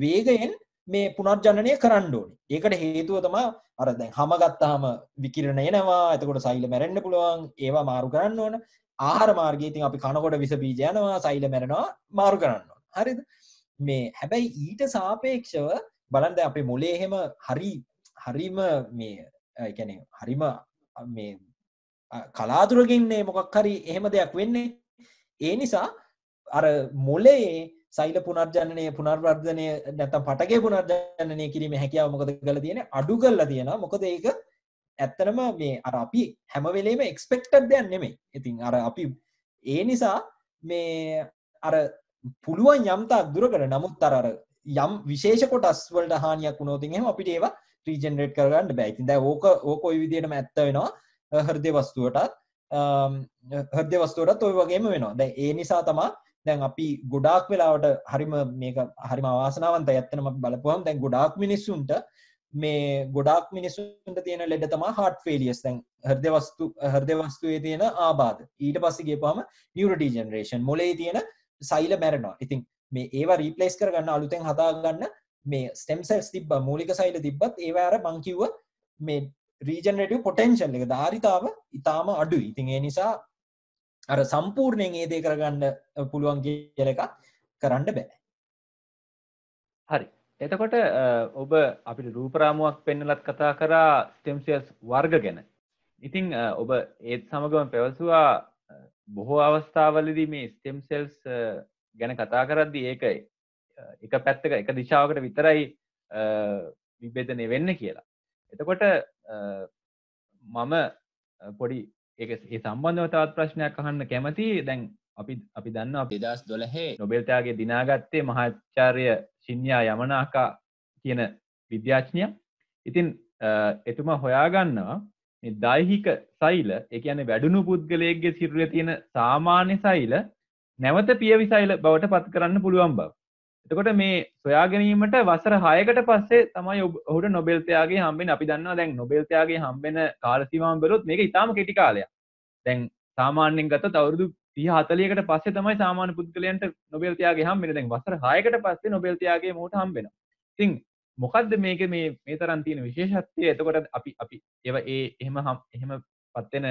වේගයෙන් මේ පුනර්ජනනය කරන්න ඕනේ. ඒකට හේතුව තමයි අර දැන් හැම ගත්තාම විකිරණ එනවා. එතකොට සෛල මැරෙන්න පුළුවන්. ඒවා මාරු කරන්න ඕන. ආහාර මාර්ගයේ ඉතින් අපි කනකොට විස බීජ යනවා, සෛල මැරෙනවා, මාරු කරන්න ඕන. හරිද? මේ හැබැයි ඊට සාපේක්ෂව බලන්න දැන් අපේ මොලේ එහෙම හරිම මේ ඒ කියන්නේ හරිම මේ කලාතුරකින් මොකක් හරි එහෙම දෙයක් වෙන්නේ. ඒ නිසා අර මොලේ සෛල පුනර්ජනනය පුනර්වර්ධනය නැත්නම් පටකේ පුනර්ජනනය කිරීමේ හැකියාව මොකද කරලා තියෙන්නේ අඩු කරලා තියෙනවා. මොකද ඒක ඇත්තටම මේ අර අපි හැම වෙලේම එක්ස්පෙක්ටඩ් දෙයක් නෙමෙයි. ඉතින් අර අපි ඒ නිසා මේ අර පුළුවන් යම් තාක් දුරකට නමුත් අර යම් විශේෂ කොටස් වලට හානියක් වුණොත් එහෙනම් අපිට ඒවා රීජෙනරේට් කරගන්න බෑ. ඉතින් දැන් ඕක ওই විදිහටම ඇත්ත වෙනවා හෘද වස්තුවටත් ওই වගේම වෙනවා. දැන් ඒ නිසා තමයි දැන් අපි ගොඩාක් වෙලාවට හරිම අවාසනාවන්තයි ඇත්තටම අපි බලපුවම දැන් ගොඩාක් මිනිස්සුන්ට තියෙන ලෙඩ තමයි heart failures. දැන් හෘද වස්තුවේ තියෙන ආබාධ. ඊට පස්සේ ගියපුවම neurodegeneration මොලේ තියෙන සෛල මැරෙනවා. ඉතින් මේ ඒවා රීප්ලේස් කරගන්න අලුතෙන් හදාගන්න මේ ස්ටෙම් සෙල්ස් තිබ්බා මූලික සෛල තිබ්බත් ඒවා අර මං කිව්ව මේ රීජනරේටිව් පොටෙන්ෂල් එක ධාරිතාව ඊටාම අඩුයි. ඉතින් ඒ නිසා අර සම්පූර්ණයෙන් ඒ දේ කරගන්න පුළුවන් කියලා එකක් කරන්න බෑ. හරි. එතකොට ඔබ අපිට රූප රාමුවක් පෙන්වලත් කතා කරා ස්ටෙම් සෙල්ස් වර්ග ගැන. ඉතින් ඔබ ඒත් සමගම පැවසුවා බොහෝ අවස්ථාවලදී මේ ස්ටෙම් සෙල්ස් ගැන කතා කරද්දී ඒක එක පැත්තක එක දිශාවකට විතරයි විභේදනය වෙන්නේ කියලා. එතකොට මම පොඩි ඒ සම්බන්ධව තවත් ප්‍රශ්නයක් අහන්න කැමතියි. දැන් අපි දන්නවා 2012 නොබෙල් ත්‍යාගය දිනාගත්තේ මහාචාර්ය ශින්යා යමනාකා කියන විද්‍යාඥයා. ඉතින් එතුමා හොයාගන්නවා මේ දෛහික සෛල, ඒ කියන්නේ වැඩුණු පුද්ගලයෙක්ගේ සිරුරේ තියෙන සාමාන්‍ය සෛල නැවත පියවි සෛල බවට පත් කරන්න පුළුවන් බව. එතකොට මේ සොයා ගැනීමට වසර 6කට පස්සේ තමයි ඔහුට නොබෙල් ත්‍යාගය හම්බෙන්නේ. අපි දන්නවා දැන් නොබෙල් ත්‍යාගය හම්බෙන කාල සීමාව බැලුවොත් මේක ඉතාම කෙටි කාලයක්. දැන් සාමාන්‍යයෙන් ගත්තොත් අවුරුදු 30-40කට පස්සේ තමයි සාමාන්‍ය පුද්ගලයන්ට නොබෙල් ත්‍යාගය හම්බෙන්නේ. දැන් වසර 6කට පස්සේ නොබෙල් ත්‍යාගය මොහුට හම්බෙනවා. ඉතින් මොකද්ද මේකේ මේ තරම් තියෙන විශේෂත්වය? එතකොට අපි ඒව එහෙමපත් වෙන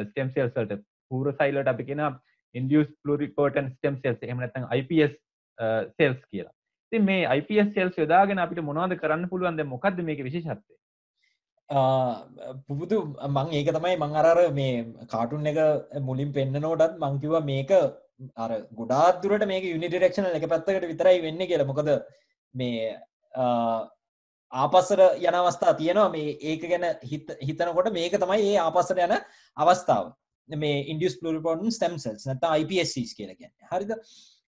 ස්ටෙම් සෙල්ස් වලට පූර්ව සෛලවලට අපි කියනවා induced pluripotent stem cells එහෙම නැත්නම් IPS cells කියලා. ඉතින් මේ IPS cells යොදාගෙන අපිට මොනවද කරන්න පුළුවන්? දැන් මොකද්ද මේකේ විශේෂත්වය? පුබුදු මං ඒක තමයි මං අර මේ කාටුන් එක මුලින් පෙන්නනකොටත් මං කිව්වා මේක අර ගොඩාක් දුරට මේක යුනිඩිරෙක්ෂනල් එක පැත්තකට විතරයි වෙන්නේ කියලා. මොකද මේ ආපස්සට යන අවස්ථා තියෙනවා. මේ ඒක ගැන හිතනකොට මේක තමයි ඒ ආපස්සට යන අවස්ථාව. මේ induced pluripotent stem cells නැත්නම් IPSCs කියලා කියන්නේ. හරිද?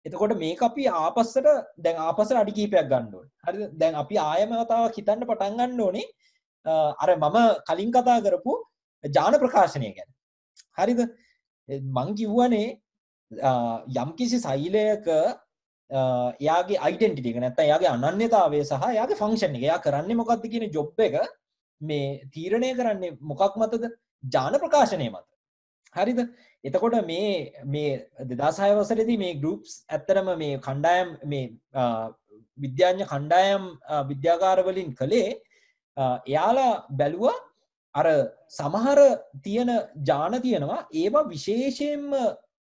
එතකොට මේක අපි ආපස්සට දැන් ආපස්සට අඩි කීපයක් ගන්න ඕනේ. හරිද? දැන් අපි ආයම වතාවක් හිතන්න පටන් ගන්න ඕනේ අර මම කලින් කතා කරපු ජාන ප්‍රකාශනය ගැන. හරිද? මං කිව්වනේ යම්කිසි සෛලයක එයාගේ අයිඩෙන්ටිටි එක නැත්නම් එයාගේ අනන්‍යතාවය සහ එයාගේ ෆන්ක්ෂන් එක එයා කරන්නේ මොකක්ද කියන ජොබ් එක මේ තීරණය කරන්නේ මොකක් මතද? ජාන ප්‍රකාශනය මත. හරිද? එතකොට මේ 2006 වසරේදී මේ ගෲප්ස් ඇත්තටම මේ කණ්ඩායම් මේ විද්‍යාඥ කණ්ඩායම් විද්‍යාගාර වලින් කළේ එයාලා බැලුවා අර සමහර තියෙන ජාන තියෙනවා ඒවා විශේෂයෙන්ම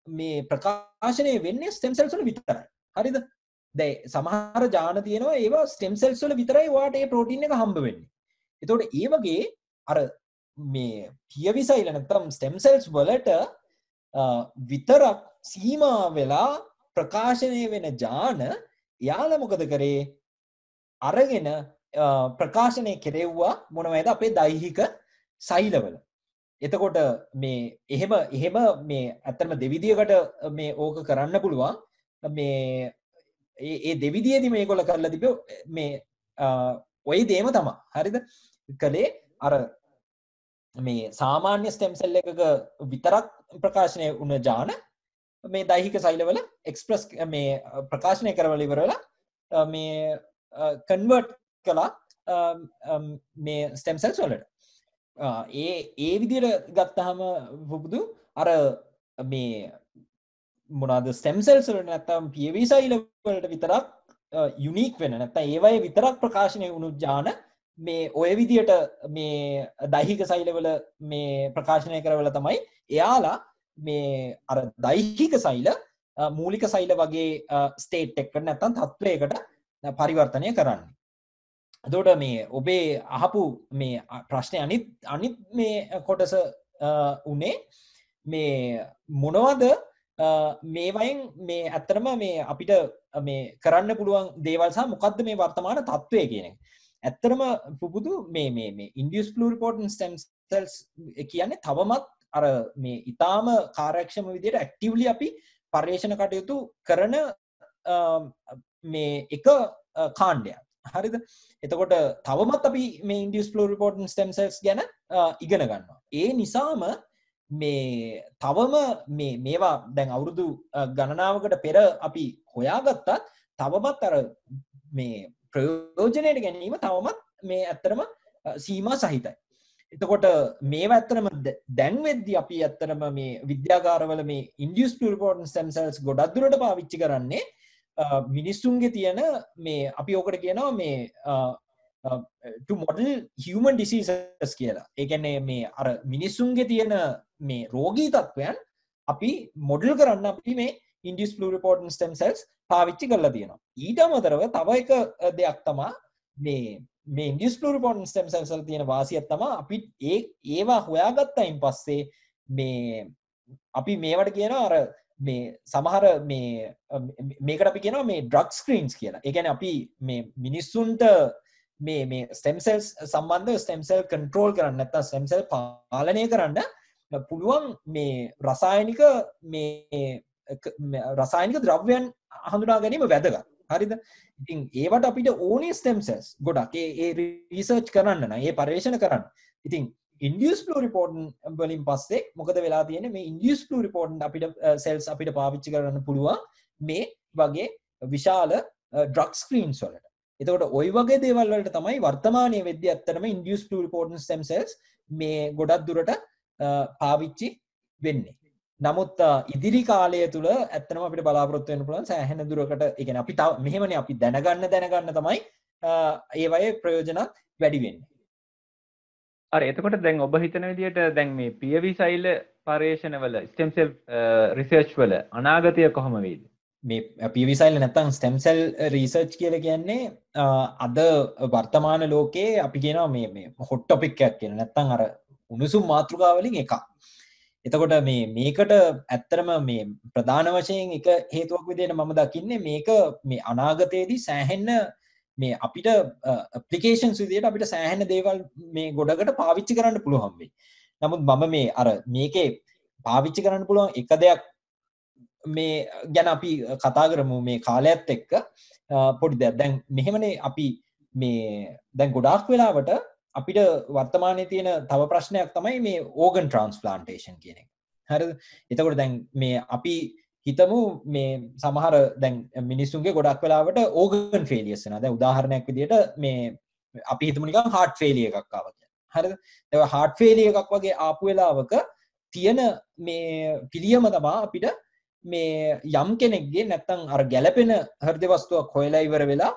මේ ප්‍රකාශනය වෙන්නේ ස්ටෙම් සෙල්ස් වල විතරයි. හරිද? දැන් සමහර ජාන තියෙනවා ඒවා ස්ටෙම් සෙල්ස් වල විතරයි ඔයාට ඒ ප්‍රෝටීන් එක හම්බ වෙන්නේ. එතකොට ඒ වගේ අර මේ කියවි සෛල නැත්නම් ස්ටෙම් සෙල්ස් වලට විතරක් සීමා වෙලා ප්‍රකාශනය වෙන ජාන එයාලා මොකද කරේ? අරගෙන ප්‍රකාශනය කෙරෙව්වා මොනවද අපේ දෛහික සෛලවල. එතකොට මේ එහෙම මේ ඇත්තටම දෙවිදියකට මේ ඕක කරන්න පුළුවන්. මේ ඒ දෙවිදියේදී මේගොල්ල කරලා තිබ්බේ මේ ওই දේම තමයි. හරිද? කලේ අර මේ සාමාන්‍ය ස්ටෙම් සෙල් එකක විතරක් ප්‍රකාශනය වුණ ජාන මේ දෛහික සෛලවල එක්ස්ප්‍රස් මේ ප්‍රකාශනය කරවල ඉවර වෙලා මේ කන්වර්ට් කළා මේ ස්ටෙම් සෙල්ස් වලට. ඒ විදිහට ගත්තාම පුබුදු අර මේ මොනවාද ස්ටෙම් සෙල්ස් වල නැත්තම් පියවි සෛල වලට විතරක් යුනික් වෙන නැත්තම් ඒවයේ විතරක් ප්‍රකාශනය වුණු ජාන මේ ඔය විදිහට මේ දෛහික සෛලවල මේ ප්‍රකාශනය කරවල තමයි එයාලා මේ අර දෛහික සෛල මූලික සෛල වගේ ස්ටේට් එකකට නැත්තම් තත්ත්වයකට පරිවර්තනය කරන්නේ. එතකොට මේ ඔබේ අහපු මේ ප්‍රශ්නේ අනිත් මේ කොටස උනේ මේ මොනවද මේ වයින් මේ ඇත්තටම මේ අපිට මේ කරන්න පුළුවන් දේවල් සහ මොකද්ද මේ වර්තමාන තත්ත්වය කියන එක. ඇත්තටම පුබුදු මේ induced pluripotent stem cells කියන්නේ තවමත් අර මේ ඊටාම කාර්යක්ෂම විදිහට ඇක්ටිව්ලි අපි පර්යේෂණ කටයුතු කරන මේ එක කාණ්ඩයක්. හරිද? එතකොට තවමත් අපි මේ induced pluripotent stem cells ගැන ඉගෙන ගන්නවා. ඒ නිසාම මේ තවම මේවා දැන් අවුරුදු ගණනාවකට පෙර අපි හොයාගත්තත් තවමත් අර මේ ප්‍රයෝජනයට ගැනීම තවමත් මේ ඇත්තටම සීමා සහිතයි. එතකොට මේවා ඇත්තටම දැන් වෙද්දී අපි ඇත්තටම මේ විද්‍යාගාරවල මේ induced pluripotent stem cells ගොඩක් දුරට පාවිච්චි කරන්නේ මිනිස්සුන්ගේ තියෙන මේ අපි ඕකට කියනවා මේ to model human diseases කියලා. ඒ කියන්නේ මේ අර මිනිස්සුන්ගේ තියෙන මේ රෝගී තත්ත්වයන් අපි මොඩල් කරන්න අපි මේ induced pluripotent stem cells පාවිච්චි කරලා තියෙනවා. ඊට අමතරව තව එක දෙයක් තමයි මේ induced pluripotent stem cells වල තියෙන වාසියක් තමයි අපි ඒවා හොයාගත්තයින් පස්සේ මේ අපි මේවට කියනවා අර මේ සමහර මේකට අපි කියනවා මේ ඩ්‍රග් ස්ක්‍රීන්ස් කියලා. ඒ කියන්නේ අපි මේ මිනිස්සුන්ට මේ ස්ටෙම් සෙල්ස් සම්බන්ධව ස්ටෙම් සෙල් කන්ට්‍රෝල් කරන්න නැත්නම් ස්ටෙම් සෙල් පාලනය කරන්න පුළුවන් මේ රසායනික ද්‍රව්‍යයන් හඳුනා ගැනීම වැදගත්. හරිද? ඉතින් ඒවට අපිට ඕනේ ස්ටෙම් සෙල්ස් ගොඩක් ඒ රිසර්ච් කරන්න නම් ඒ පර්යේෂණ කරන්න. ඉතින් induced pluripotent වලින් පස්සේ මොකද වෙලා තියෙන්නේ මේ induced pluripotent අපිට cells අපිට පාවිච්චි කරන්න පුළුවන් මේ වගේ විශාල drug screens වලට. එතකොට ওই වගේ දේවල් වලට තමයි වර්තමානයේ වෙද්දී ඇත්තටම induced pluripotent stem cells මේ ගොඩක් දුරට පාවිච්චි වෙන්නේ. නමුත් ඉදිරි කාලය තුල ඇත්තටම අපිට බලාපොරොත්තු වෙන්න පුළුවන් සෑහෙන දුරකට ඒ කියන්නේ අපි තව මෙහෙමනේ අපි දැනගන්න තමයි ඒ වගේ ප්‍රයෝජනත් වැඩි වෙන්නේ. අර එතකොට දැන් ඔබ හිතන විදිහට දැන් මේ පියවි සෛල පර්යේෂණවල ස්ටෙම් සෙල් රිසර්ච් වල අනාගතය කොහොම වෙයිද? මේ පිවිසයිල් නැත්තම් ස්ටෙම් සෙල් රීසර්ච් කියලා කියන්නේ අද වර්තමාන ලෝකයේ අපි කියනවා මේ හොට් ටොපික් එකක් කියන නැත්තම් අර උණුසුම් මාතෘකාවලින් එකක්. එතකොට මේකට ඇත්තරම මේ ප්‍රධාන වශයෙන් එක හේතුවක් විදිහට මම දකින්නේ මේක මේ අනාගතයේදී සෑහෙන්න මේ අපිට ඇප්ලිකේෂන්ස් විදිහට අපිට සෑහෙන දේවල් මේ ගොඩකට පාවිච්චි කරන්න පුළුවන් වෙයි. නමුත් මම මේ අර මේකේ පාවිච්චි කරන්න පුළුවන් එක දෙයක් මේ ගැන අපි කතා කරමු මේ කාලයත් එක්ක පොඩි දෙයක්. දැන් මෙහෙමනේ අපි මේ දැන් ගොඩාක් වෙලාවට අපිට වර්තමානයේ තියෙන තව ප්‍රශ්නයක් තමයි මේ ඕගන් ට්‍රාන්ස්ප්ලාන්ටේෂන් කියන එක. හරිද? එතකොට දැන් මේ අපි හිතමු මේ සමහර දැන් මිනිස්සුන්ගේ ගොඩක් වෙලාවට ඕගන් ෆේලියර්ස් වෙනවා. දැන් උදාහරණයක් විදිහට මේ අපි හිතමු නිකන් හાર્ට් ෆේලියර් එකක් ආවා කියලා. හරිද? ඒක හાર્ට් ෆේලියර් එකක් වගේ ආපු වෙලාවක තියෙන මේ පිළියම තමයි අපිට මේ යම් කෙනෙක්ගේ නැත්තම් අර ගැළපෙන හෘද වස්තුවක් හොයලා ඉවර වෙලා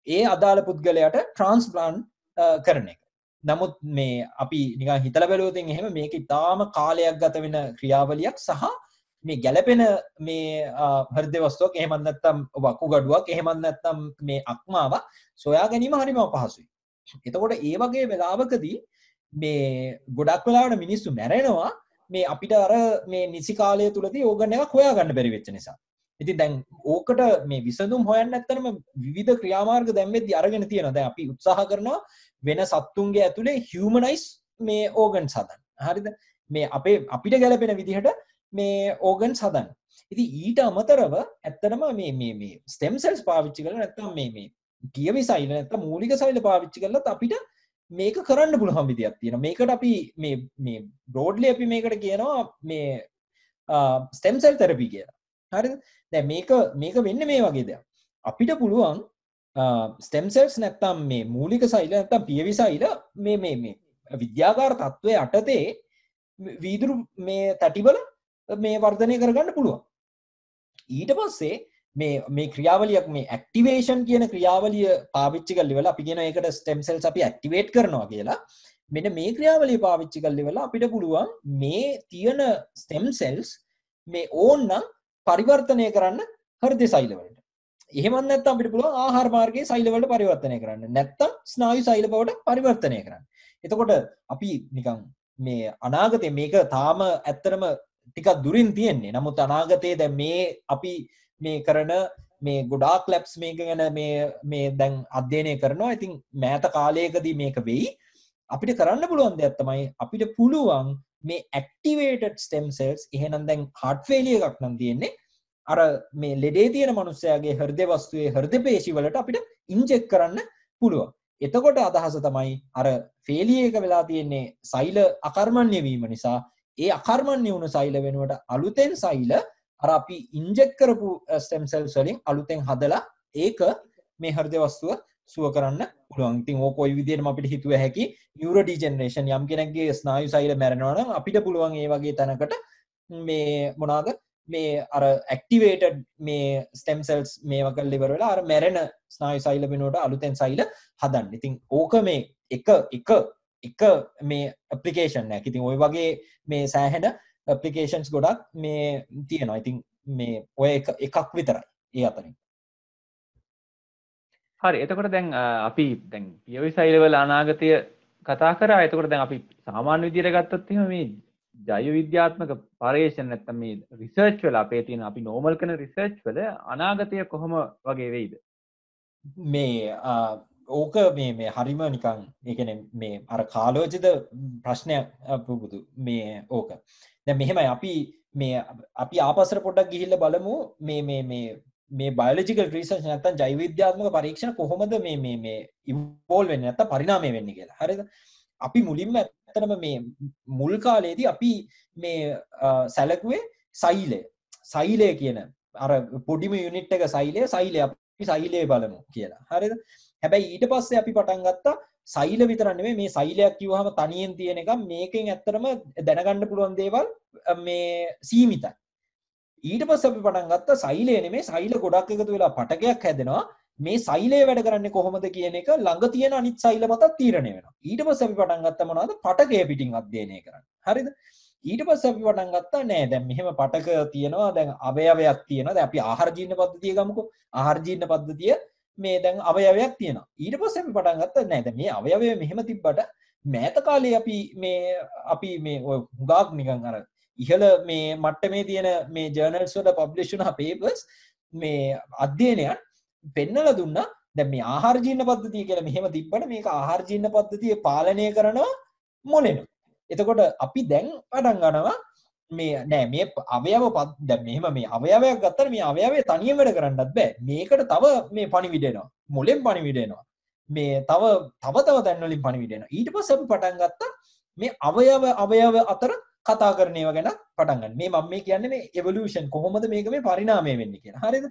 ඒ අදාළ පුද්ගලයාට ට්‍රාන්ස්ප්ලාන්ට් කරන එක. නමුත් මේ අපි නිකන් හිතලා බැලුවොත් එහෙම මේක ඉතාම කාලයක් ගත වෙන ක්‍රියාවලියක් සහ මේ ගැළපෙන මේ හෘද වස්තුවක් එහෙමත් නැත්තම් වකුගඩුවක් එහෙමත් නැත්තම් මේ අක්මාවක් සොයා ගැනීම හරිම අපහසුයි. එතකොට ඒ වගේ වෙලාවකදී මේ ගොඩක් වෙලාවට මිනිස්සු මැරෙනවා මේ අපිට අර මේ නිසි කාලය තුලදී ඕගන් එකක් හොයාගන්න බැරි වෙච්ච නිසා. ඉතින් දැන් ඕකට මේ විසඳුම් හොයන්න නැත්තරම විවිධ ක්‍රියාමාර්ග දැන් වෙද්දි අරගෙන තියෙනවා. දැන් අපි උත්සාහ කරනවා වෙන සත්තුන්ගේ ඇතුලේ හියුමනයිස් මේ ඕගන්ස් හදන්න. හරිද? මේ අපිට ගැලපෙන විදිහට මේ ඕගන්ස් හදන්න. ඉතින් ඊට අමතරව ඇත්තටම මේ ස්ටෙම් සෙල්ස් පාවිච්චි කරලා නැත්නම් මේ පියවි සෛල නැත්නම් මූලික සෛල පාවිච්චි කරලත් අපිට මේක කරන්න පුළුවන් විදියක් තියෙනවා. මේකට අපි මේ බ්‍රෝඩ්ලි අපි මේකට කියනවා මේ ස්ටෙම් සෙල් තෙරපි කියලා. හරිද? දැන් මේක වෙන්නේ මේ වගේ දෙයක්. අපිට පුළුවන් ස්ටෙම් සෙල්ස් නැත්තම් මේ මූලික සෛල නැත්තම් පියවි සෛල මේ විද්‍යාකාර තත්ත්වයේ යටතේ වීදුරු මේ තැටිවල මේ වර්ධනය කරගන්න පුළුවන්. ඊට පස්සේ මේ ක්‍රියාවලියක් මේ ඇක්ටිවේෂන් කියන ක්‍රියාවලිය පාවිච්චි කරලා ඉවරලා අපි කියන එකට ස්ටෙම් සෙල්ස් අපි ඇක්ටිවේට් කරනවා කියලා. මෙන්න මේ ක්‍රියාවලිය පාවිච්චි කරලා ඉවරලා අපිට පුළුවන් මේ තියෙන ස්ටෙම් සෙල්ස් මේ ඕන්නම් පරිවර්තනය කරන්න හෘද සෛල වලට. එහෙමත් නැත්නම් අපිට පුළුවන් ආහාර මාර්ගයේ සෛල වලට පරිවර්තනය කරන්න. නැත්නම් ස්නායු සෛල බවට පරිවර්තනය කරන්න. එතකොට අපි නිකන් මේ අනාගතේ මේක තාම ඇත්තටම ටිකක් දුරින් තියෙන්නේ. නමුත් අනාගතයේ දැන් මේ අපි මේ කරන මේ ගොඩාක් ලැබ්ස් මේක ගැන මේ දැන් අධ්‍යයනය කරනවා. ඉතින් මෑත කාලයකදී මේක වෙයි. අපිට කරන්න පුළුවන් දෙයක් තමයි අපිට පුළුවන් මේ ඇක්ටිවේටඩ් ස්ටෙම් සෙල්ස් එහෙනම් දැන් හાર્ට් ෆේලියර් එකක් නම් තියෙන්නේ අර මේ ලෙඩේ තියෙන මනුස්සයාගේ හෘද වස්තුවේ හෘද පේශි වලට අපිට ඉන්ජෙක්ට් කරන්න පුළුවන්. එතකොට අදහස තමයි අර ෆේලියර් එක වෙලා තියෙන්නේ සෛල අකර්මණ්‍ය වීම නිසා ඒ අකර්මණ්‍ය වුණු සෛල වෙනුවට අලුතෙන් සෛල අර අපි ඉන්ජෙක්ට් කරපු ස්ටෙම් සෙල්ස් වලින් අලුතෙන් හදලා ඒක මේ හෘද වස්තුව සුව කරන්න පුළුවන්. ඉතින් ඕක කොයි විදිහටම අපිට හිතුව හැකි නියුරෝ ඩිජෙනරේෂන් යම් කෙනෙක්ගේ ස්නායු සෛල මැරෙනවා නම් අපිට පුළුවන් ඒ වගේ තැනකට මේ මොනවාද මේ අර ඇක්ටිවේටඩ් මේ ස්ටෙම් සෙල්ස් මේවා කරලා ඉවර වෙලා අර මැරෙන ස්නායු සෛල වෙනුවට අලුතෙන් සෛල හදන්න. ඉතින් ඕක මේ එක මේ ඇප්ලිකේෂන් එකක්. ඉතින් ওই වගේ මේ සෑහෙන ඇප්ලිකේෂන්ස් ගොඩක් මේ තියෙනවා. ඉතින් මේ ඔය එකක් විතරයි ඒ අතරින්. හරි. එතකොට දැන් අපි දැන් පියවි සෛලවල අනාගතය කතා කරා. එතකොට දැන් අපි සාමාන්‍ය විදිහට ගත්තොත් එහෙම මේ ජෛව විද්‍යාත්මක පර්යේෂණ නැත්නම් මේ රිසර්ච් වල අපේ තියෙන අපි නෝමල් කරන රිසර්ච් වල අනාගතය කොහොම වගේ වෙයිද? මේ ඕක මේ හරිම නිකන් ඒ කියන්නේ මේ අර කාලෝචිත ප්‍රශ්නයක් පුබුදු මේ ඕක. දැන් මෙහෙමයි අපි ආපස්සට පොඩ්ඩක් ගිහිල්ලා බලමු මේ බයොලොජිකල් රිසර්ච් නැත්නම් ජෛව විද්‍යාත්මක පරීක්ෂණ කොහොමද මේ ඉවෝල්ව් වෙන්නේ නැත්නම් පරිණාමය වෙන්නේ කියලා. හරිද? අපි මුලින්ම ඇත්තටම මේ මුල් කාලේදී අපි මේ සැලකුවේ සෛලය කියන අර පොඩිම යුනිට් එක සෛලය අපි සෛලය බලමු කියලා. හරිද? හැබැයි ඊට පස්සේ අපි පටන් ගත්තා සෛල විතර නෙමෙයි මේ සෛලයක් කිව්වහම තනියෙන් තියෙන එක මේකෙන් ඇත්තටම දැනගන්න පුළුවන් දේවල් මේ සීමිතයි. ඊට පස්සේ අපි පටන් ගත්තා සෛලය නෙමෙයි සෛල ගොඩක් එකතු වෙලා පටකයක් හැදෙනවා. මේ සෛලය වැඩ කරන්නේ කොහොමද කියන එක ළඟ තියෙන අනිත් සෛල මත තීරණය වෙනවා. ඊට පස්සේ අපි පටන් ගත්තා මොනවද? පටකය පිටින් අධ්‍යයනය කරන්න. හරිද? ඊට පස්සේ අපි පටන් ගත්තා නෑ දැන් මෙහෙම පටක තියෙනවා දැන් අවයවයක් තියෙනවා. දැන් අපි ආහාර ජීර්ණ පද්ධතිය ගමුකෝ. ආහාර ජීර්ණ පද්ධතිය මේ දැන් අවයවයක් තියෙනවා. ඊට පස්සේ අපි පටන් ගත්තා නෑ දැන් මේ අවයවය මෙහෙම තිබ්බට මෑත කාලේ අපි මේ ඔය හුඟක් නිකන් අර ඉහළ මේ මට්ටමේ තියෙන මේ ජර්නල්ස් වල පබ්ලිෂ් වුණ පේපර්ස් මේ අධ්‍යයනයන් පෙන්නලා දුන්නා දැන් මේ ආහාර ජීර්ණ පද්ධතිය කියලා මෙහෙම තිබ්බට මේක ආහාර ජීර්ණ පද්ධතිය පාලනය කරනවා මොලේනෝ. එතකොට අපි දැන් පටන් ගන්නවා මේ නෑ මේ අවයව දැන් මෙහෙම මේ අවයවයක් ගත්තට මේ අවයවය තනියම වැඩ කරන්නත් බෑ. මේකට තව මේ පණිවිඩ එනවා. මොලෙන් පණිවිඩ එනවා. මේ තව තැන් වලින් පණිවිඩ එනවා. ඊට පස්සේ අපි පටන් ගත්තා මේ අවයව අතර කතා කරන ඒවා ගැන පටන් ගන්න. මේ මම මේ කියන්නේ මේ එවොලුෂන් කොහොමද මේක මේ පරිණාමය වෙන්නේ කියලා. හරිද?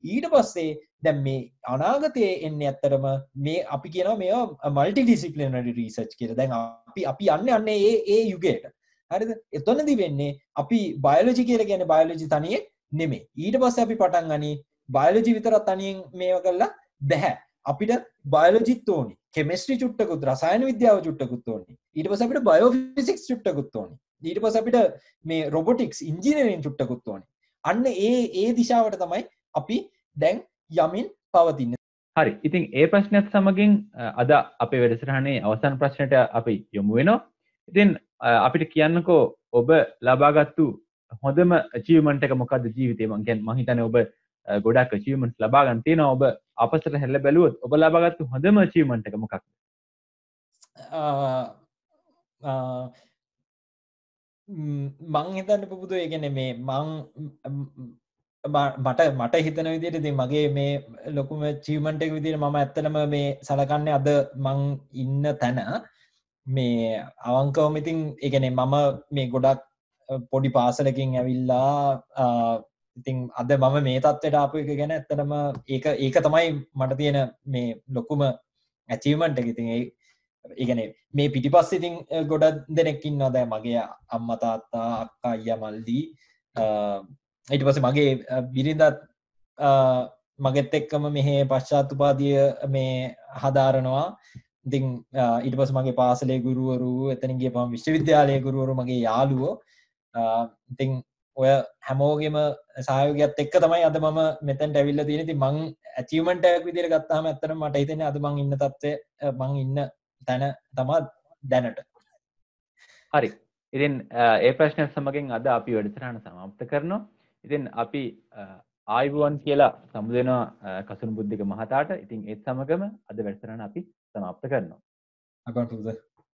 ඊට පස්සේ දැන් මේ අනාගතයේ එන්නේ ඇත්තටම මේ අපි කියනවා මේවා මල්ටි ඩිසිප්ලිනරි රිසර්ච් කියලා. දැන් අපි යන්නේ ඒ යුගයට. හරිද? එතනදී වෙන්නේ අපි බයොලොජි කියලා කියන්නේ බයොලොජි තනියෙන් නෙමෙයි. ඊට පස්සේ අපි පටන් ගනි බයොලොජි විතරක් තනියෙන් මේව කරලා බෑ. අපිට බයොලොජිත් ඕනි. කෙමිස්ට්‍රි චුට්ටකුත් රසායන විද්‍යාව චුට්ටකුත් ඕනි. ඊට පස්සේ අපිට බයෝ ෆිසික්ස් චුට්ටකුත් ඕනි. ඊට පස්සේ අපිට මේ රොබොටික්ස් ඉංජිනේරින් චුට්ටකුත් ඕනි. අන්න ඒ දිශාවට තමයි අපි දැන් යමින් පවතින්නේ. හරි. ඉතින් ඒ ප්‍රශ්නයත් සමගින් අද අපේ වැඩසටහනේ අවසාන ප්‍රශ්නයට අපි යමු වෙනවා. ඉතින් අපිට කියන්නකෝ ඔබ ලබාගත්තු හොඳම achievement එක මොකද්ද ජීවිතේ? මම හිතන්නේ ඔබ ගොඩක් achievements ලබා ගන්න තියෙනවා. ඔබ අපසට හැල්ල බැලුවොත් ඔබ ලබාගත්තු හොඳම achievement එක මොකක්ද? මං හිතන්න පුබුදු ඒ කියන්නේ මේ මට හිතන විදිහට ඉතින් මගේ මේ ලොකුම achievement එක විදිහට මම ඇත්තටම මේ සලකන්නේ අද මං ඉන්න තැන මේ අවංකවම ඉතින් ඒ කියන්නේ මම මේ ගොඩක් පොඩි පාසලකින් ඇවිල්ලා ඉතින් අද මම මේ තත්ත්වයට ආපු එක ගැන ඇත්තටම ඒක තමයි මට තියෙන මේ ලොකුම achievement එක. ඉතින් ඒ කියන්නේ මේ පිටිපස්සේ ඉතින් ගොඩක් දෙනෙක් ඉන්නවා. දැන් මගේ අම්මා තාත්තා අක්කා අයියා මල්ලි ඊට පස්සේ මගේ බිරිඳත් මගෙත් එක්කම මෙහි පශ්චාත් උපාධිය මේ හදාරනවා. ඉතින් ඊට පස්සේ මගේ පාසලේ ගුරුවරු එතනින් ගියපම විශ්වවිද්‍යාලයේ ගුරුවරු මගේ යාළුවෝ ඉතින් ඔය හැමෝගෙම සහයෝගයත් එක්ක තමයි අද මම මෙතනට ඇවිල්ලා තියෙන්නේ. ඉතින් මං achievement එකක් විදිහට ගත්තාම ඇත්තටම මට හිතෙන්නේ අද මං ඉන්න තත්ත්වය මං ඉන්න තැන තමයි දැනට. හරි. ඉතින් ඒ ප්‍රශ්නයත් සමගින් අද අපි වැඩසටහන සමාප්ත කරනවා. ඉතින් අපි ආයුබෝවන් කියලා සමුදෙනවා කසුණු බුද්ධික මහතාට. ඉතින් ඒත් සමගම අද වැඩසටහන අපි සමාප්ත කරනවා. අගොන් පුද